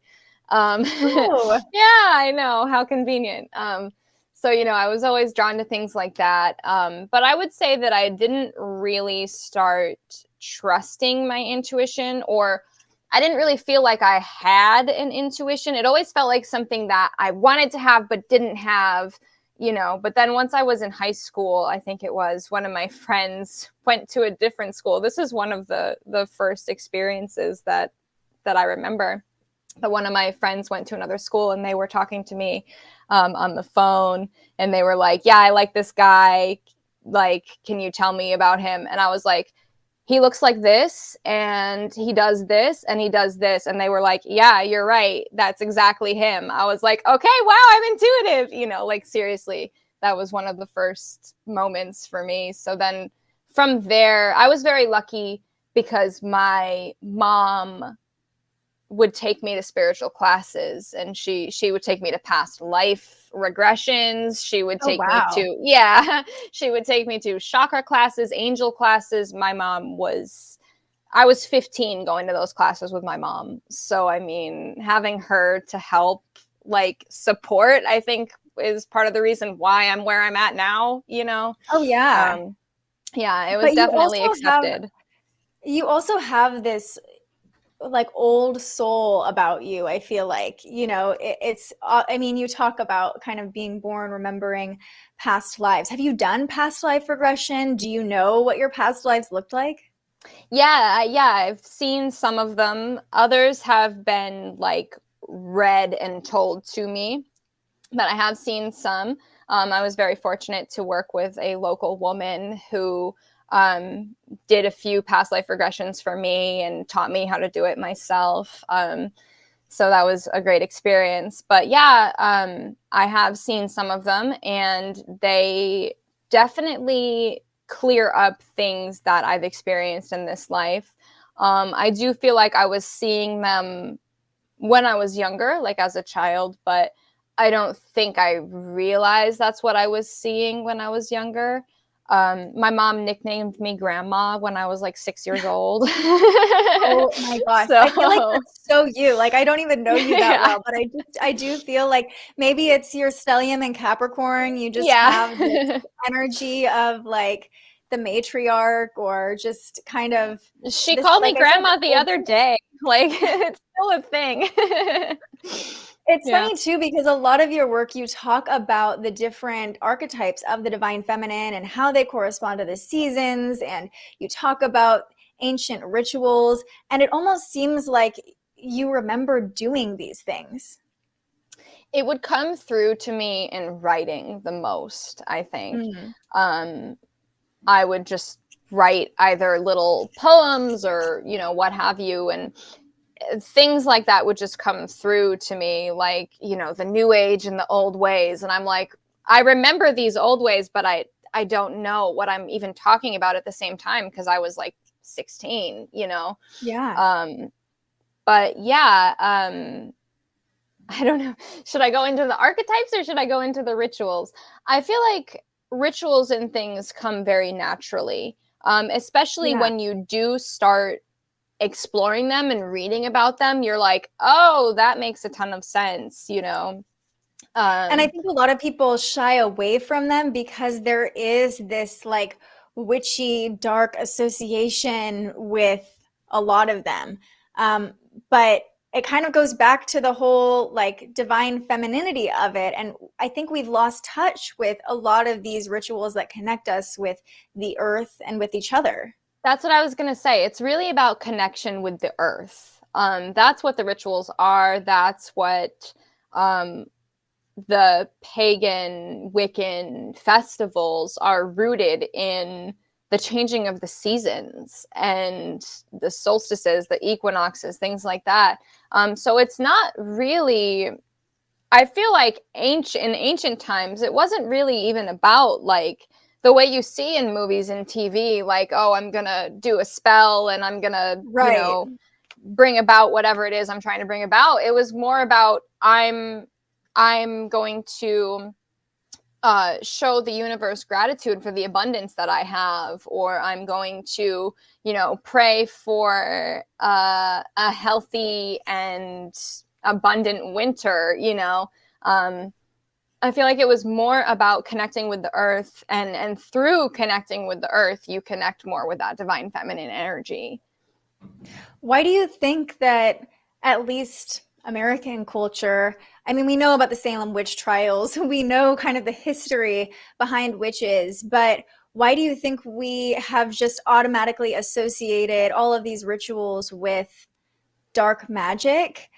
Oh, Yeah, I know. How convenient. So, I was always drawn to things like that. But I would say that I didn't really start trusting my intuition, or I didn't really feel like I had an intuition. It always felt like something that I wanted to have but didn't have, But then once I was in high school, I think it was, one of my friends went to a different school. This is one of the first experiences that I remember. But one of my friends went to another school and they were talking to me on the phone, and they were like, yeah, I like this guy. Like, can you tell me about him? And I was like, he looks like this and he does this and he does this. And they were like, yeah, you're right. That's exactly him. I was like, okay, wow, I'm intuitive. Like seriously, that was one of the first moments for me. So then from there, I was very lucky because my mom would take me to spiritual classes, and she would take me to past life regressions. She would oh take me wow. to, yeah, she would take me to chakra classes, angel classes. I was 15 going to those classes with my mom. So, I mean, having her to help, like, support, I think is part of the reason why I'm where I'm at now, Oh yeah. Yeah, it was But definitely accepted. you also have this like old soul about you. I feel like, it's I mean, you talk about kind of being born remembering past lives. Have you done past life regression? Do you know what your past lives looked like? Yeah, I've seen some of them. Others have been like read and told to me, but I have seen some. I was very fortunate to work with a local woman who did a few past life regressions for me and taught me how to do it myself. So that was a great experience. But yeah, I have seen some of them, and they definitely clear up things that I've experienced in this life. I do feel like I was seeing them when I was younger, like as a child, but I don't think I realized that's what I was seeing when I was younger. My mom nicknamed me Grandma when I was like 6 years old. Oh my gosh. I feel like So, that's so you. Like I don't even know you that yeah. well, but I do feel like maybe it's your stellium and Capricorn. You just have this Yeah. energy of like the matriarch, or just kind of She this, called me like I said, Grandma this the old. other day. Like, it's still a thing. It's Yeah. funny too, because a lot of your work, you talk about the different archetypes of the divine feminine and how they correspond to the seasons, and you talk about ancient rituals, and it almost seems like you remember doing these things. It would come through to me in writing the most, I think. Mm. Um, I would just write either little poems or, what have you. And things like that would just come through to me, like, the new age and the old ways. And I'm like, I remember these old ways, but I don't know what I'm even talking about at the same time because I was like 16. Yeah. Um, but yeah, I don't know. Should I go into the archetypes or should I go into the rituals? I feel like rituals and things come very naturally, especially Yeah. when you do start exploring them and reading about them. You're like, oh, that makes a ton of sense. And I Um, think a lot of people shy away from them because there is this like witchy, dark association with a lot of them. Um, but it kind of goes back to the whole like divine femininity of it. And I think we've lost touch with a lot of these rituals that connect us with the earth and with each other. that's what I was going to say. It's really about connection with the earth. That's what the rituals are. That's what um, the pagan Wiccan festivals are rooted in the changing of the seasons and the solstices, the equinoxes, things like that. So it's not really, I feel like in ancient times, it wasn't really even about like the way you see in movies and TV, like, oh, I'm going to do a spell and I'm going to, Right. bring about whatever it is I'm trying to bring about. It was more about I'm going to show the universe gratitude for the abundance that I have, or I'm going to, pray for a healthy and abundant winter, I feel like it was more about connecting with the earth, and through connecting with the earth, you connect more with that divine feminine energy. Why do you think that, at least American culture, I mean, we know about the Salem witch trials, we know kind of the history behind witches, but why do you think we have just automatically associated all of these rituals with dark magic,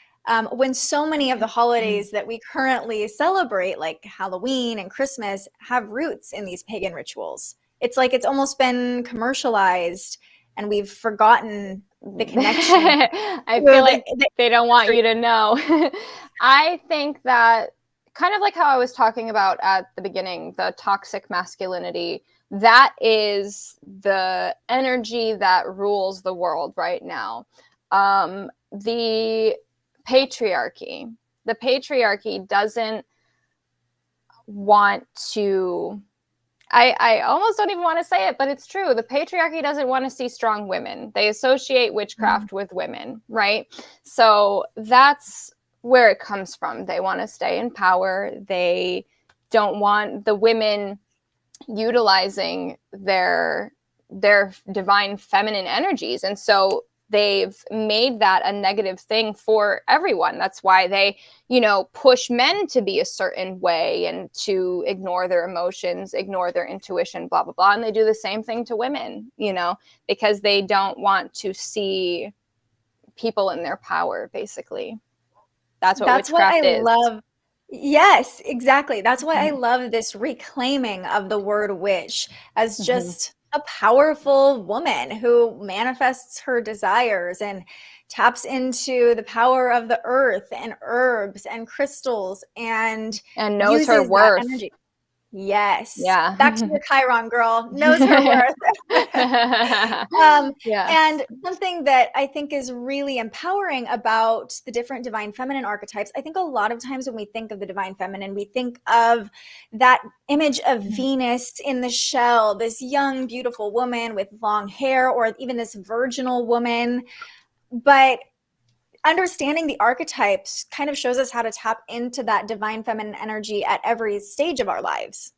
when so many of the holidays that we currently celebrate, like Halloween and Christmas, have roots in these pagan rituals? It's like it's almost been commercialized and we've forgotten the connection. I feel like they don't want you to know. I think that, kind of like how I was talking about at the beginning, the toxic masculinity, that is the energy that rules the world right now. The patriarchy doesn't want to, I almost don't even want to say it, but it's true. The patriarchy doesn't want to see strong women. They associate witchcraft with women, right? So that's where it comes from. They want to stay in power. They don't want the women utilizing their divine feminine energies. And so they've made that a negative thing for everyone. That's why they, push men to be a certain way and to ignore their emotions, ignore their intuition, blah, blah, blah. And they do the same thing to women, because they don't want to see people in their power, basically. That's what witchcraft is. Love. Yes, exactly. That's why I love this reclaiming of the word witch as just a powerful woman who manifests her desires and taps into the power of the earth and herbs and crystals and knows her worth. Energy. Yes. Yeah. Back to your Chiron, girl. Knows her worth. And something that I think is really empowering about the different divine feminine archetypes, I think a lot of times when we think of the divine feminine, we think of that image of Venus in the shell, this young, beautiful woman with long hair, or even this virginal woman. But understanding the archetypes kind of shows us how to tap into that divine feminine energy at every stage of our lives.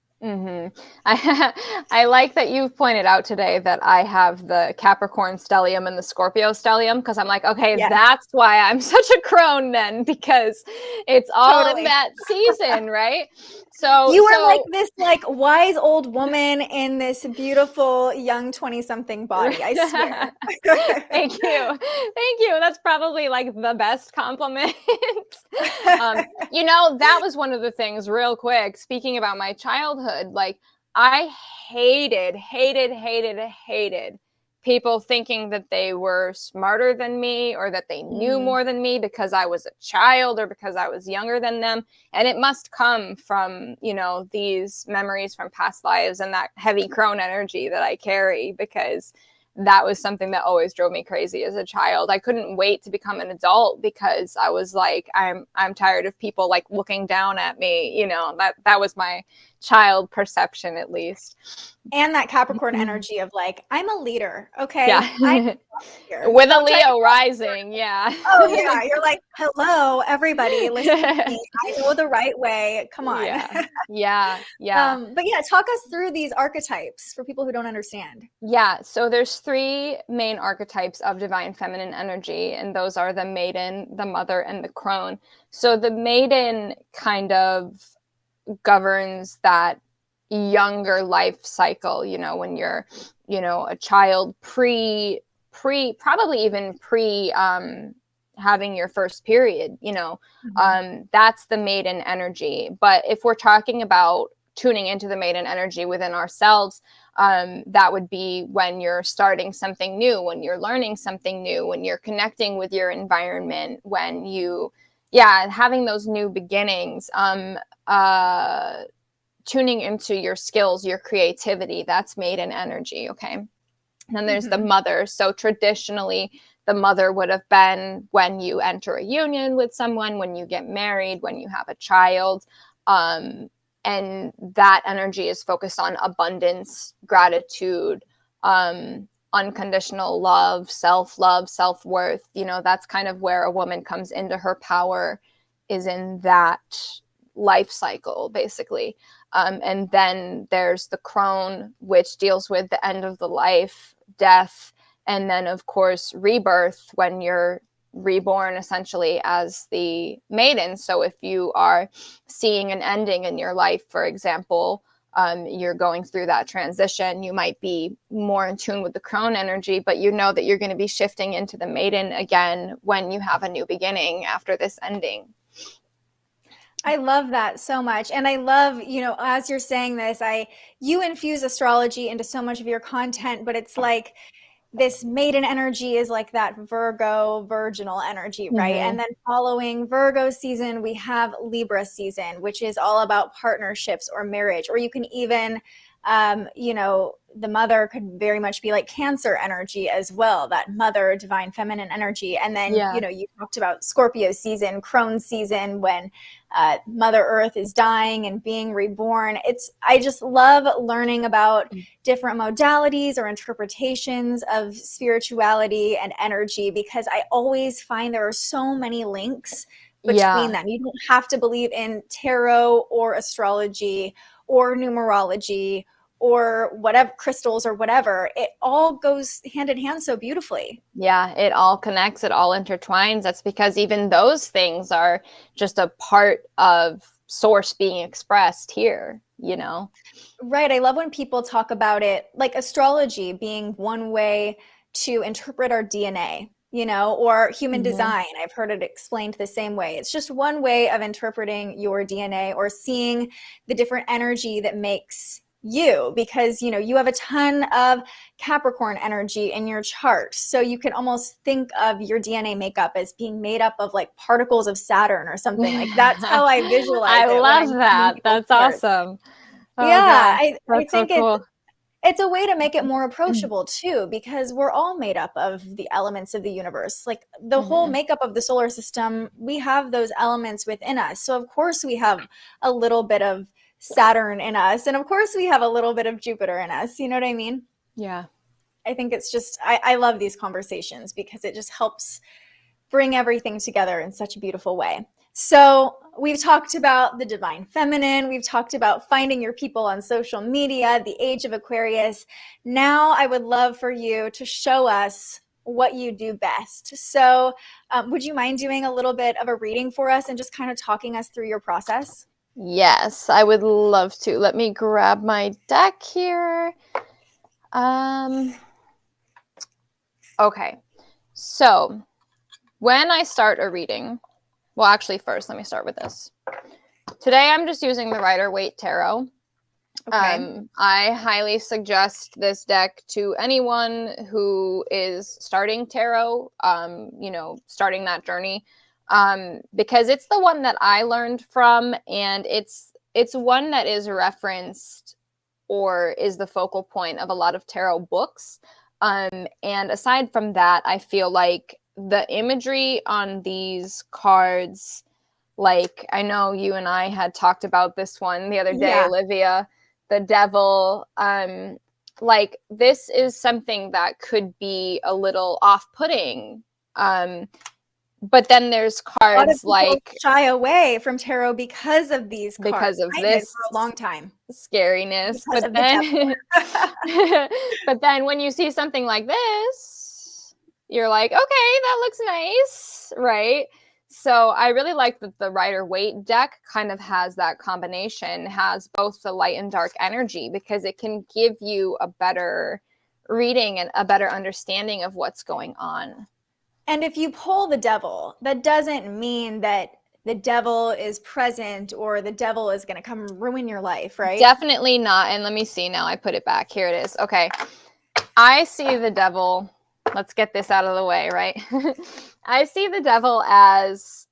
I like that you've pointed out today that I have the Capricorn stellium and the Scorpio stellium, because I'm like, okay, that's why I'm such a crone then, because it's all in that season, right? So you are like this wise old woman in this beautiful young 20-something body, I swear. Thank you. That's probably like the best compliment. That was one of the things, real quick, speaking about my childhood, like I hated people thinking that they were smarter than me or that they knew more than me because I was a child or because I was younger than them. And it must come from, these memories from past lives and that heavy crone energy that I carry, because that was something that always drove me crazy as a child. I couldn't wait to become an adult because I was like, I'm tired of people like looking down at me. That was my child perception, at least. And that Capricorn energy of like, I'm a leader. Okay. Yeah. With a Leo rising. Yeah. Oh yeah. You're like, hello, everybody. Listen to me. I know the right way. Come on. Yeah. But yeah, talk us through these archetypes for people who don't understand. Yeah. So there's 3 main archetypes of divine feminine energy, and those are the maiden, the mother, and the crone. So the maiden kind of governs that younger life cycle, when you're, a child probably even pre having your first period, that's the maiden energy. But if we're talking about tuning into the maiden energy within ourselves, That would be when you're starting something new, when you're learning something new, when you're connecting with your environment, when you, having those new beginnings, tuning into your skills, your creativity, that's maiden energy. Okay. And then there's the mother. So traditionally, the mother would have been when you enter a union with someone, when you get married, when you have a child. And that energy is focused on abundance, gratitude, unconditional love, self-worth. That's kind of where a woman comes into her power, is in that life cycle, basically. And then there's the crone, which deals with the end of the life, death, and then, of course, rebirth, when you're reborn essentially as the maiden. So if you are seeing an ending in your life, for example, you're going through that transition, you might be more in tune with the crone energy, but you know that you're going to be shifting into the maiden again when you have a new beginning after this ending. I love that so much. And I love, as you're saying this, you infuse astrology into so much of your content, but it's like this maiden energy is like that Virgo virginal energy, right? And then following Virgo season, we have Libra season, which is all about partnerships or marriage. Or you can even, the mother could very much be like Cancer energy as well, that mother divine feminine energy. And then, you talked about Scorpio season, Crone season, when Mother Earth is dying and being reborn. I just love learning about different modalities or interpretations of spirituality and energy, because I always find there are so many links between them. You don't have to believe in tarot or astrology or numerology or whatever, crystals or whatever. It all goes hand in hand so beautifully. Yeah, it all connects, it all intertwines. That's because even those things are just a part of source being expressed here, Right. I love when people talk about it, like astrology being one way to interpret our DNA, or human design. I've heard it explained the same way. It's just one way of interpreting your DNA or seeing the different energy that makes you, because you have a ton of Capricorn energy in your chart, so you can almost think of your DNA makeup as being made up of like particles of Saturn or something. Like that's how I visualize it. I love that. That's awesome. Oh, yeah, I that's think so cool. It's a way to make it more approachable too, because we're all made up of the elements of the universe. Like the whole makeup of the solar system, we have those elements within us. So of course we have a little bit of Saturn in us, and of course we have a little bit of Jupiter in us. You know what I mean? Yeah. I think it's just, I love these conversations because it just helps bring everything together in such a beautiful way. So we've talked about the divine feminine. We've talked about finding your people on social media, the age of Aquarius. Now I would love for you to show us what you do best. So would you mind doing a little bit of a reading for us and just kind of talking us through your process? Yes, I would love to. Let me grab my deck here. Okay. So when I start a reading, well, actually, first, let me start with this. Today, I'm just using the Rider-Waite Tarot. Okay. I highly suggest this deck to anyone who is starting tarot, starting that journey, because it's the one that I learned from, and it's one that is referenced or is the focal point of a lot of tarot books. And aside from that, I feel like the imagery on these cards, like I know you and I had talked about this one the other day, Olivia, the devil, like this is something that could be a little off-putting. But then there's cards like shy away from tarot because of these cards. Because of this for a long time. Scariness. But then when you see something like this, you're like, okay, that looks nice, right? So I really like that the Rider-Waite deck kind of has that combination, has both the light and dark energy, because it can give you a better reading and a better understanding of what's going on. And if you pull the devil, that doesn't mean that the devil is present or the devil is going to come ruin your life, right? Definitely not. And let me see now. I put it back. Here it is. Okay. I see the devil. Let's get this out of the way, right? I see the devil as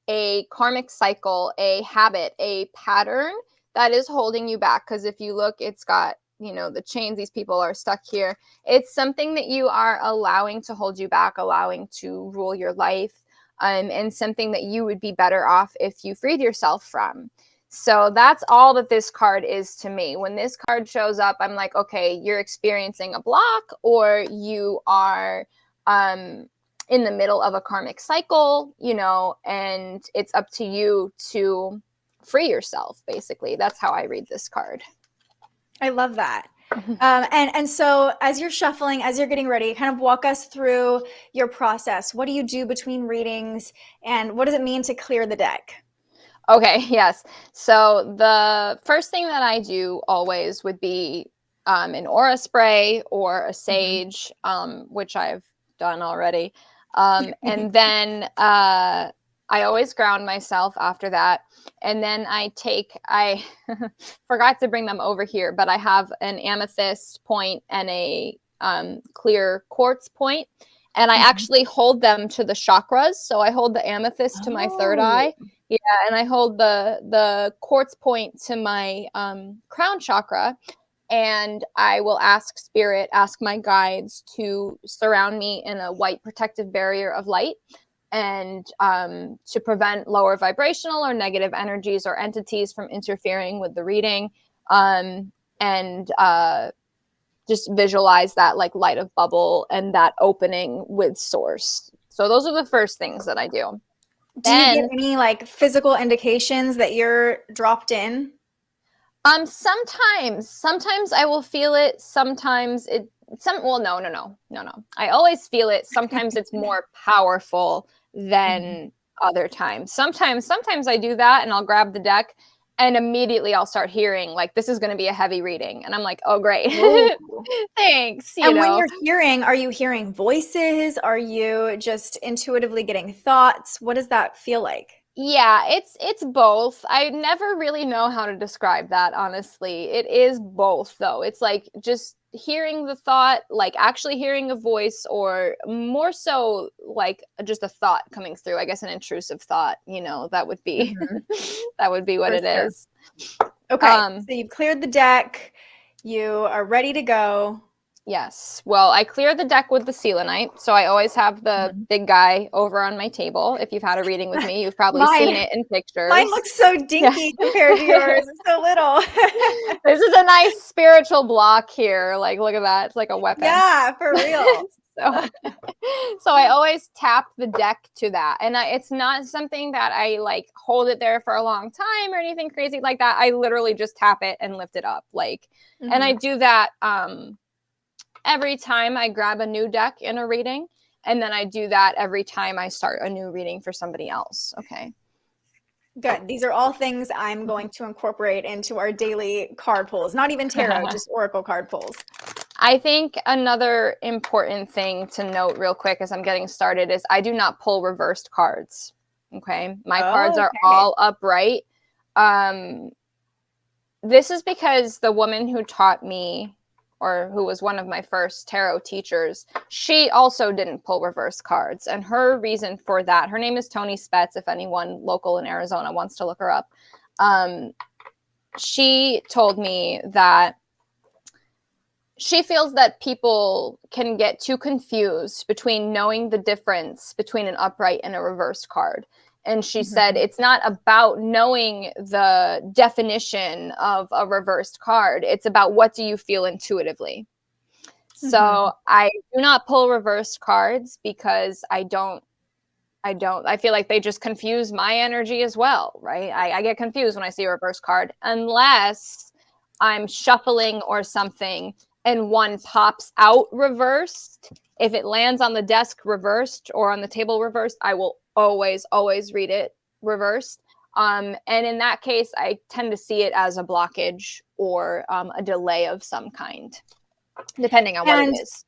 a karmic cycle, a habit, a pattern that is holding you back. Because if you look, it's got, the chains, these people are stuck here. It's something that you are allowing to hold you back, allowing to rule your life, and something that you would be better off if you freed yourself from. So that's all that this card is to me. When this card shows up, I'm like, okay, you're experiencing a block, or you are in the middle of a karmic cycle, and it's up to you to free yourself, basically. That's how I read this card. I love that. And so as you're shuffling, as you're getting ready, kind of walk us through your process. What do you do between readings, and what does it mean to clear the deck? Okay, yes. So the first thing that I do always would be an aura spray or a sage, which I've done already. And then I always ground myself after that. And then I forgot to bring them over here, but I have an amethyst point and a clear quartz point. And I actually hold them to the chakras. So I hold the amethyst to my third eye. Yeah, and I hold the quartz point to my crown chakra. And I will ask spirit, ask my guides to surround me in a white protective barrier of light, and to prevent lower vibrational or negative energies or entities from interfering with the reading. And just visualize that like light of bubble and that opening with source. So those are the first things that I do. Do you get any like physical indications that you're dropped in? Sometimes I will feel it. Sometimes no. I always feel it. Sometimes it's more powerful than other times. Sometimes I do that and I'll grab the deck and immediately I'll start hearing like, this is going to be a heavy reading. And I'm like, oh, great. Thanks. When you're hearing, are you hearing voices? Are you just intuitively getting thoughts? What does that feel like? Yeah, it's both. I never really know how to describe that, honestly. It is both, though. It's like just hearing the thought, like actually hearing a voice, or more so like just a thought coming through. I guess an intrusive thought, that would be that would be what For it sure. is. Okay, so you've cleared the deck. You are ready to go. Yes. Well, I clear the deck with the selenite. So I always have the big guy over on my table. If you've had a reading with me, you've probably seen it in pictures. Mine looks so dinky compared to yours. It's so little. This is a nice spiritual block here. Like, look at that. It's like a weapon. Yeah, for real. So I always tap the deck to that. And it's not something that I like hold it there for a long time or anything crazy like that. I literally just tap it and lift it up. And I do that every time I grab a new deck in a reading. And then I do that every time I start a new reading for somebody else. Okay. Good. These are all things I'm going to incorporate into our daily card pulls. Not even tarot, just oracle card pulls. I think another important thing to note real quick as I'm getting started is I do not pull reversed cards. Okay. My cards are all upright. This is because the woman who taught me, or who was one of my first tarot teachers, she also didn't pull reverse cards. And her reason for that, her name is Tony Spetz, if anyone local in Arizona wants to look her up. She told me that she feels that people can get too confused between knowing the difference between an upright and a reversed card. And she said, it's not about knowing the definition of a reversed card. It's about what do you feel intuitively. So I do not pull reversed cards because I feel like they just confuse my energy as well, right? I get confused when I see a reversed card, unless I'm shuffling or something and one pops out reversed. If it lands on the desk reversed or on the table reversed, I will always read it reversed. And in that case, I tend to see it as a blockage or a delay of some kind, depending on what it is.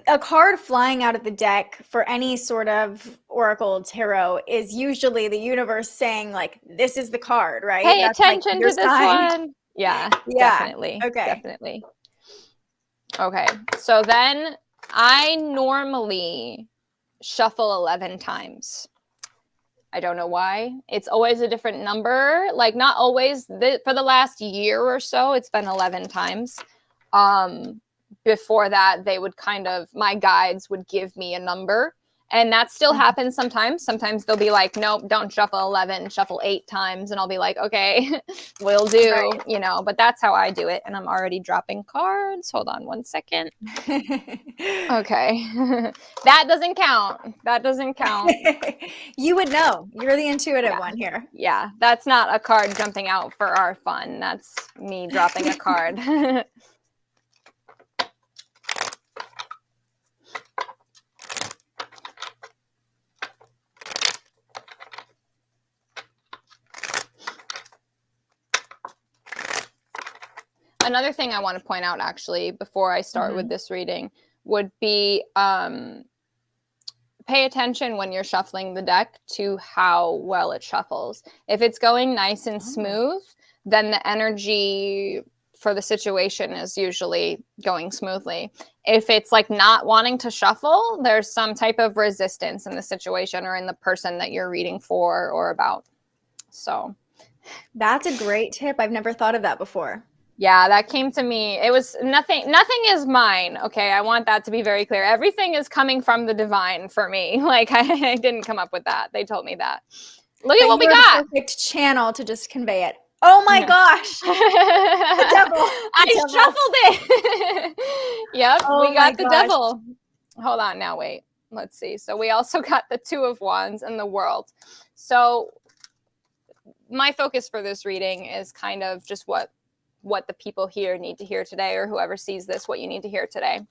a card flying out of the deck for any sort of oracle tarot is usually the universe saying, like, this is the card, right? Pay That's like attention your to this sign. one. Yeah, Yeah. definitely. Okay. Definitely. Okay. So then I normally shuffle 11 times. I don't know why. It's always a different number. Like, not always. For the last year or so, it's been 11 times. Before that, they would my guides would give me a number. And that still happens sometimes. Sometimes they'll be like, nope, don't shuffle 11, shuffle 8 times. And I'll be like, okay, will do, Right. but that's how I do it. And I'm already dropping cards. Hold on one second. Okay. That doesn't count. That doesn't count. You would know. You're the intuitive one here. Yeah, that's not a card jumping out for our fun. That's me dropping a card. Another thing I want to point out, actually, before I start with this reading, would be pay attention when you're shuffling the deck to how well it shuffles. If it's going nice and smooth, then the energy for the situation is usually going smoothly. If it's like not wanting to shuffle, there's some type of resistance in the situation or in the person that you're reading for or about. So that's a great tip. I've never thought of that before. Yeah, that came to me. It was nothing is mine. Okay, I want that to be very clear. Everything is coming from the divine for me. Like, I didn't come up with that. They told me that. Look at what we got. The perfect channel to just convey it. Oh my gosh. The devil. I shuffled it. Yep, we got the devil. Hold on now, wait. Let's see. So we also got the Two of Wands and the World. So my focus for this reading is kind of just what the people here need to hear today, or whoever sees this, what you need to hear today.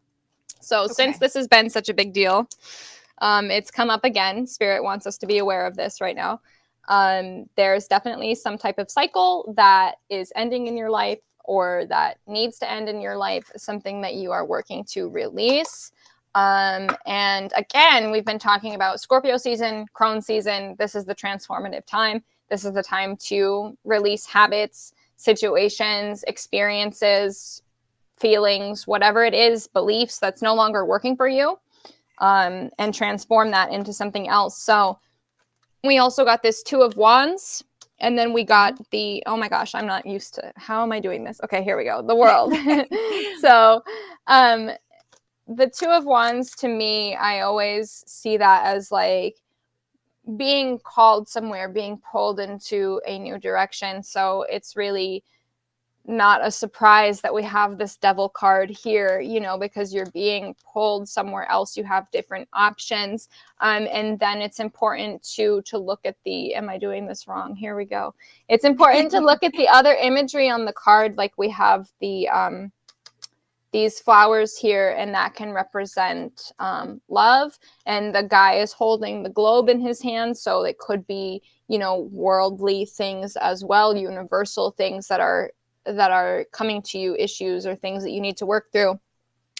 So since this has been such a big deal, it's come up again. Spirit wants us to be aware of this right now. There's definitely some type of cycle that is ending in your life or that needs to end in your life, something that you are working to release. And again, we've been talking about Scorpio season, Crone season. This is the transformative time. This is the time to release habits, situations, experiences, feelings, whatever it is, beliefs that's no longer working for you, and transform that into something else. So we also got this Two of Wands, and then we got the, oh my gosh, I'm not used to, how am I doing this? Okay, here we go, the World. So the Two of Wands, to me, I always see that as like being called somewhere, being pulled into a new direction. So it's really not a surprise that we have this Devil card here, because you're being pulled somewhere else. You have different options. And then it's important to look at the, am I doing this wrong? Here we go. It's important to look at the other imagery on the card. Like we have the, these flowers here, and that can represent love. And the guy is holding the globe in his hand. So it could be, worldly things as well, universal things that are coming to you, issues or things that you need to work through.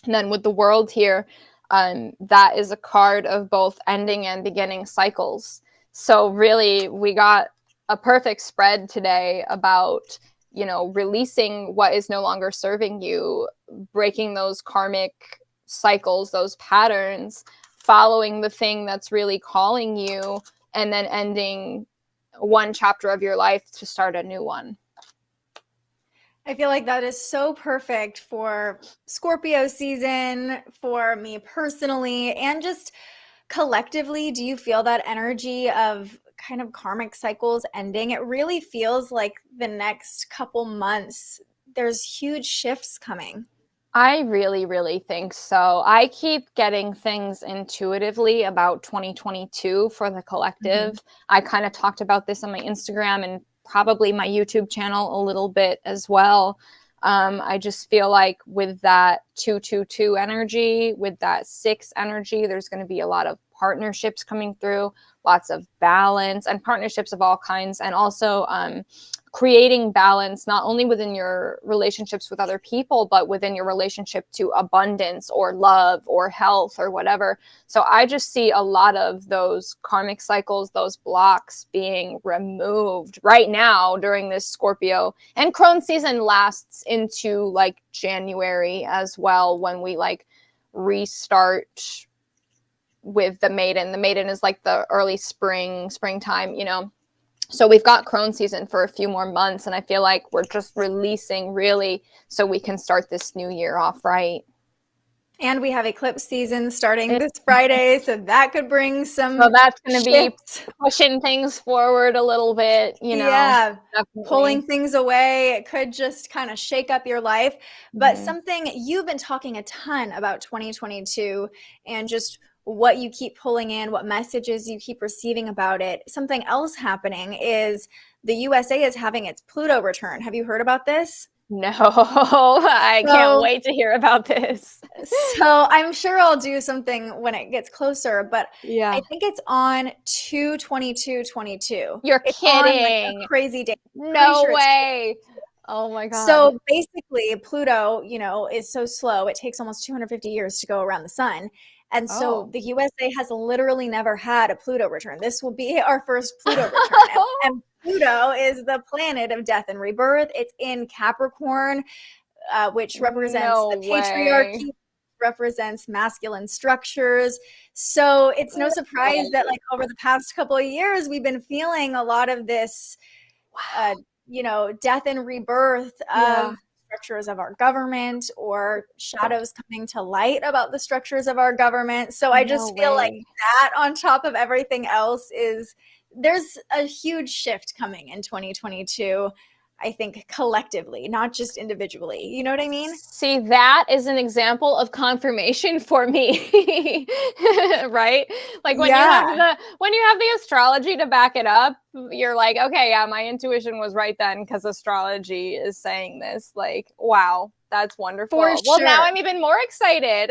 And then with the World here, that is a card of both ending and beginning cycles. So really, we got a perfect spread today about, releasing what is no longer serving you, breaking those karmic cycles, those patterns, following the thing that's really calling you, and then ending one chapter of your life to start a new one. I feel like that is so perfect for Scorpio season, for me personally, and just collectively. Do you feel that energy of kind of karmic cycles ending? It really feels like the next couple months, there's huge shifts coming. I really, really think so. I keep getting things intuitively about 2022 for the collective. I kind of talked about this on my Instagram and probably my YouTube channel a little bit as well. I just feel like with that 222 energy, with that 6 energy, there's going to be a lot of partnerships coming through, lots of balance and partnerships of all kinds. And also creating balance, not only within your relationships with other people, but within your relationship to abundance or love or health or whatever. So I just see a lot of those karmic cycles, those blocks being removed right now during this Scorpio. And Crone season lasts into like January as well, when we like restart with the maiden. The maiden is like the early springtime, you know. So we've got Crone season for a few more months, and I feel like we're just releasing really so we can start this new year off right. And we have eclipse season starting this Friday, so that could bring some. So that's going to be shifts. pushing things forward a little bit, you know. Yeah, definitely. pulling things away. It could just kind of shake up your life. But something you've been talking a ton about 2022 and just what you keep pulling in, what messages you keep receiving about it. Something else happening is the USA is having its Pluto return. Have you heard about this? No, I can't wait to hear about this. So I'm sure I'll do something when it gets closer, but yeah, I think it's on 2/22/22. You're it's kidding. on like a crazy day. No way. Oh my God. So basically Pluto, you know, is so slow. It takes almost 250 years to go around the sun. And so the USA has literally never had a Pluto return. This will be our first Pluto return. And Pluto is the planet of death and rebirth. It's in Capricorn, which represents the patriarchy, represents masculine structures. So it's no surprise that like over the past couple of years, we've been feeling a lot of this, you know, death and rebirth of structures of our government, or shadows coming to light about the structures of our government. So I just feel like that on top of everything else there's a huge shift coming in 2022. I think collectively, not just individually. You know what I mean? See, that is an example of confirmation for me, right? Like when you have the astrology to back it up, you're like, okay, yeah, my intuition was right then because astrology is saying this. Like, wow, that's wonderful. Well, now I'm even more excited.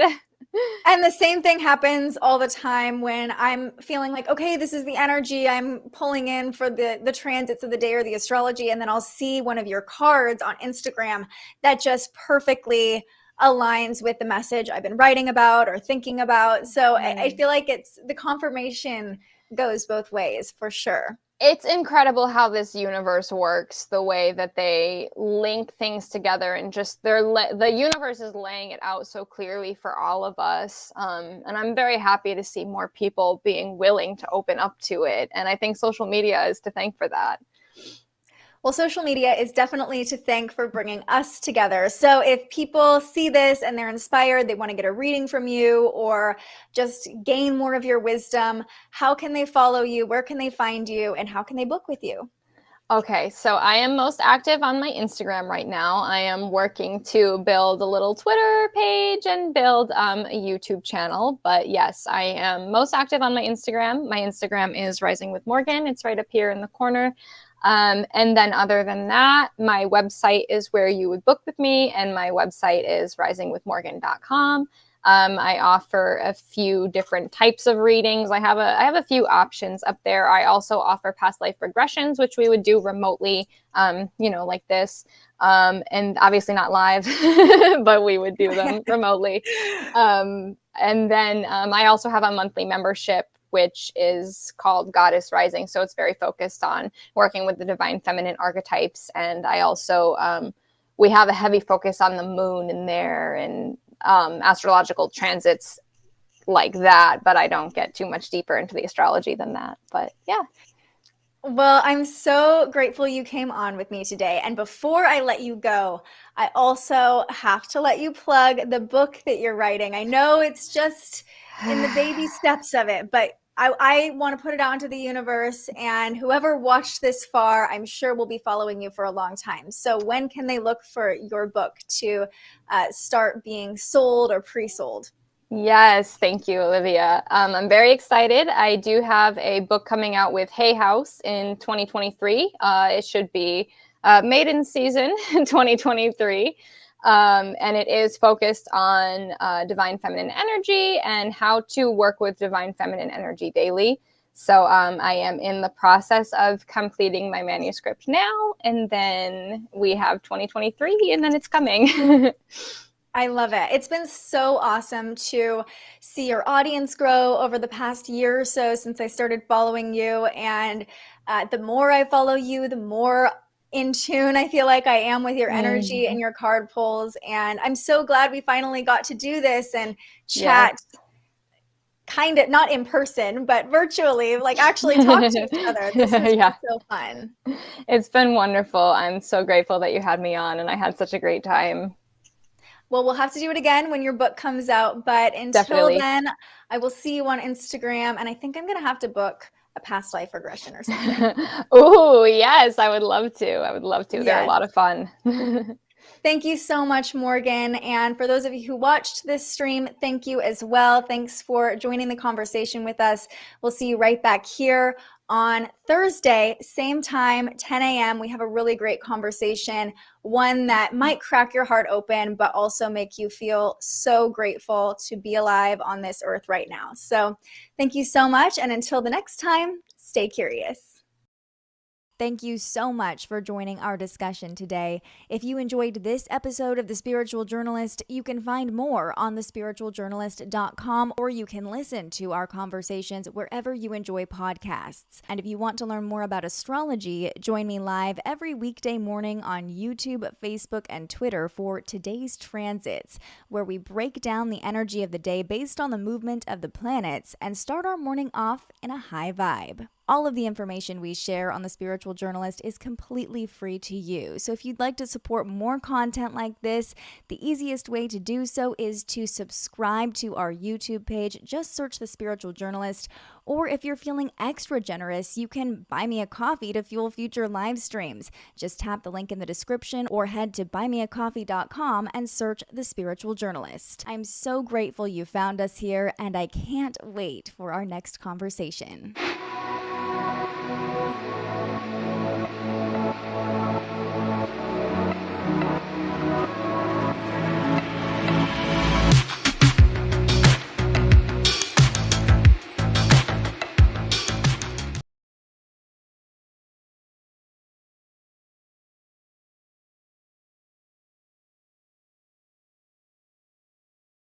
And the same thing happens all the time when I'm feeling like, okay, this is the energy I'm pulling in for the transits of the day or the astrology. And then I'll see one of your cards on Instagram that just perfectly aligns with the message I've been writing about or thinking about. So I feel like it's the confirmation goes both ways for sure. It's incredible how this universe works, the way that they link things together, and just the universe is laying it out so clearly for all of us. And I'm very happy to see more people being willing to open up to it. And I think social media is to thank for that. Well, social media is definitely to thank for bringing us together. So if people see this and they're inspired, they want to get a reading from you or just gain more of your wisdom, how can they follow you? Where can they find you? And how can they book with you? Okay, so I am most active on my Instagram right now. I am working to build a little Twitter page and build a YouTube channel. But yes, I am most active on my Instagram. My Instagram is Rising with Morgan. It's right up here in the corner. And then other than that, my website is where you would book with me, and my website is risingwithmorgan.com. I offer a few different types of readings. I have a few options up there. I also offer past life regressions, which we would do remotely, like this. And obviously not live, but we would do them remotely. And then I also have a monthly membership, which is called Goddess Rising. So it's very focused on working with the divine feminine archetypes. And I also, we have a heavy focus on the moon in there and astrological transits like that. But I don't get too much deeper into the astrology than that. But yeah. Well, I'm so grateful you came on with me today. And before I let you go, I also have to let you plug the book that you're writing. I know it's just in the baby steps of it, but I want to put it out into the universe, and whoever watched this far, I'm sure will be following you for a long time. So when can they look for your book to start being sold or pre-sold? Yes, thank you, Olivia. I'm very excited. I do have a book coming out with Hay House in 2023. It should be maiden season in 2023. And it is focused on divine feminine energy and how to work with divine feminine energy daily. So I am in the process of completing my manuscript now, and then we have 2023, and then it's coming. I love it. It's been so awesome to see your audience grow over the past year or so since I started following you. And the more I follow you, the more in tune I feel like I am with your energy and your card pulls. And I'm so glad we finally got to do this and chat. Yes. Kind of not in person, but virtually, like actually talk to each other. This is so fun. It's been wonderful. I'm so grateful that you had me on, and I had such a great time. Well, we'll have to do it again when your book comes out. But until then, I will see you on Instagram. And I think I'm going to have to book a past life regression or something. Oh, yes. I would love to. I would love to. Yes. They're a lot of fun. Thank you so much, Morgan. And for those of you who watched this stream, thank you as well. Thanks for joining the conversation with us. We'll see you right back here on Thursday, same time, 10 a.m. We have a really great conversation, one that might crack your heart open, but also make you feel so grateful to be alive on this earth right now. So thank you so much. And until the next time, stay curious. Thank you so much for joining our discussion today. If you enjoyed this episode of The Spiritual Journalist, you can find more on thespiritualjournalist.com, or you can listen to our conversations wherever you enjoy podcasts. And if you want to learn more about astrology, join me live every weekday morning on YouTube, Facebook, and Twitter for Today's Transits, where we break down the energy of the day based on the movement of the planets and start our morning off in a high vibe. All of the information we share on The Spiritual Journalist is completely free to you. So if you'd like to support more content like this, the easiest way to do so is to subscribe to our YouTube page. Just search The Spiritual Journalist. Or if you're feeling extra generous, you can buy me a coffee to fuel future live streams. Just tap the link in the description or head to buymeacoffee.com and search The Spiritual Journalist. I'm so grateful you found us here, and I can't wait for our next conversation.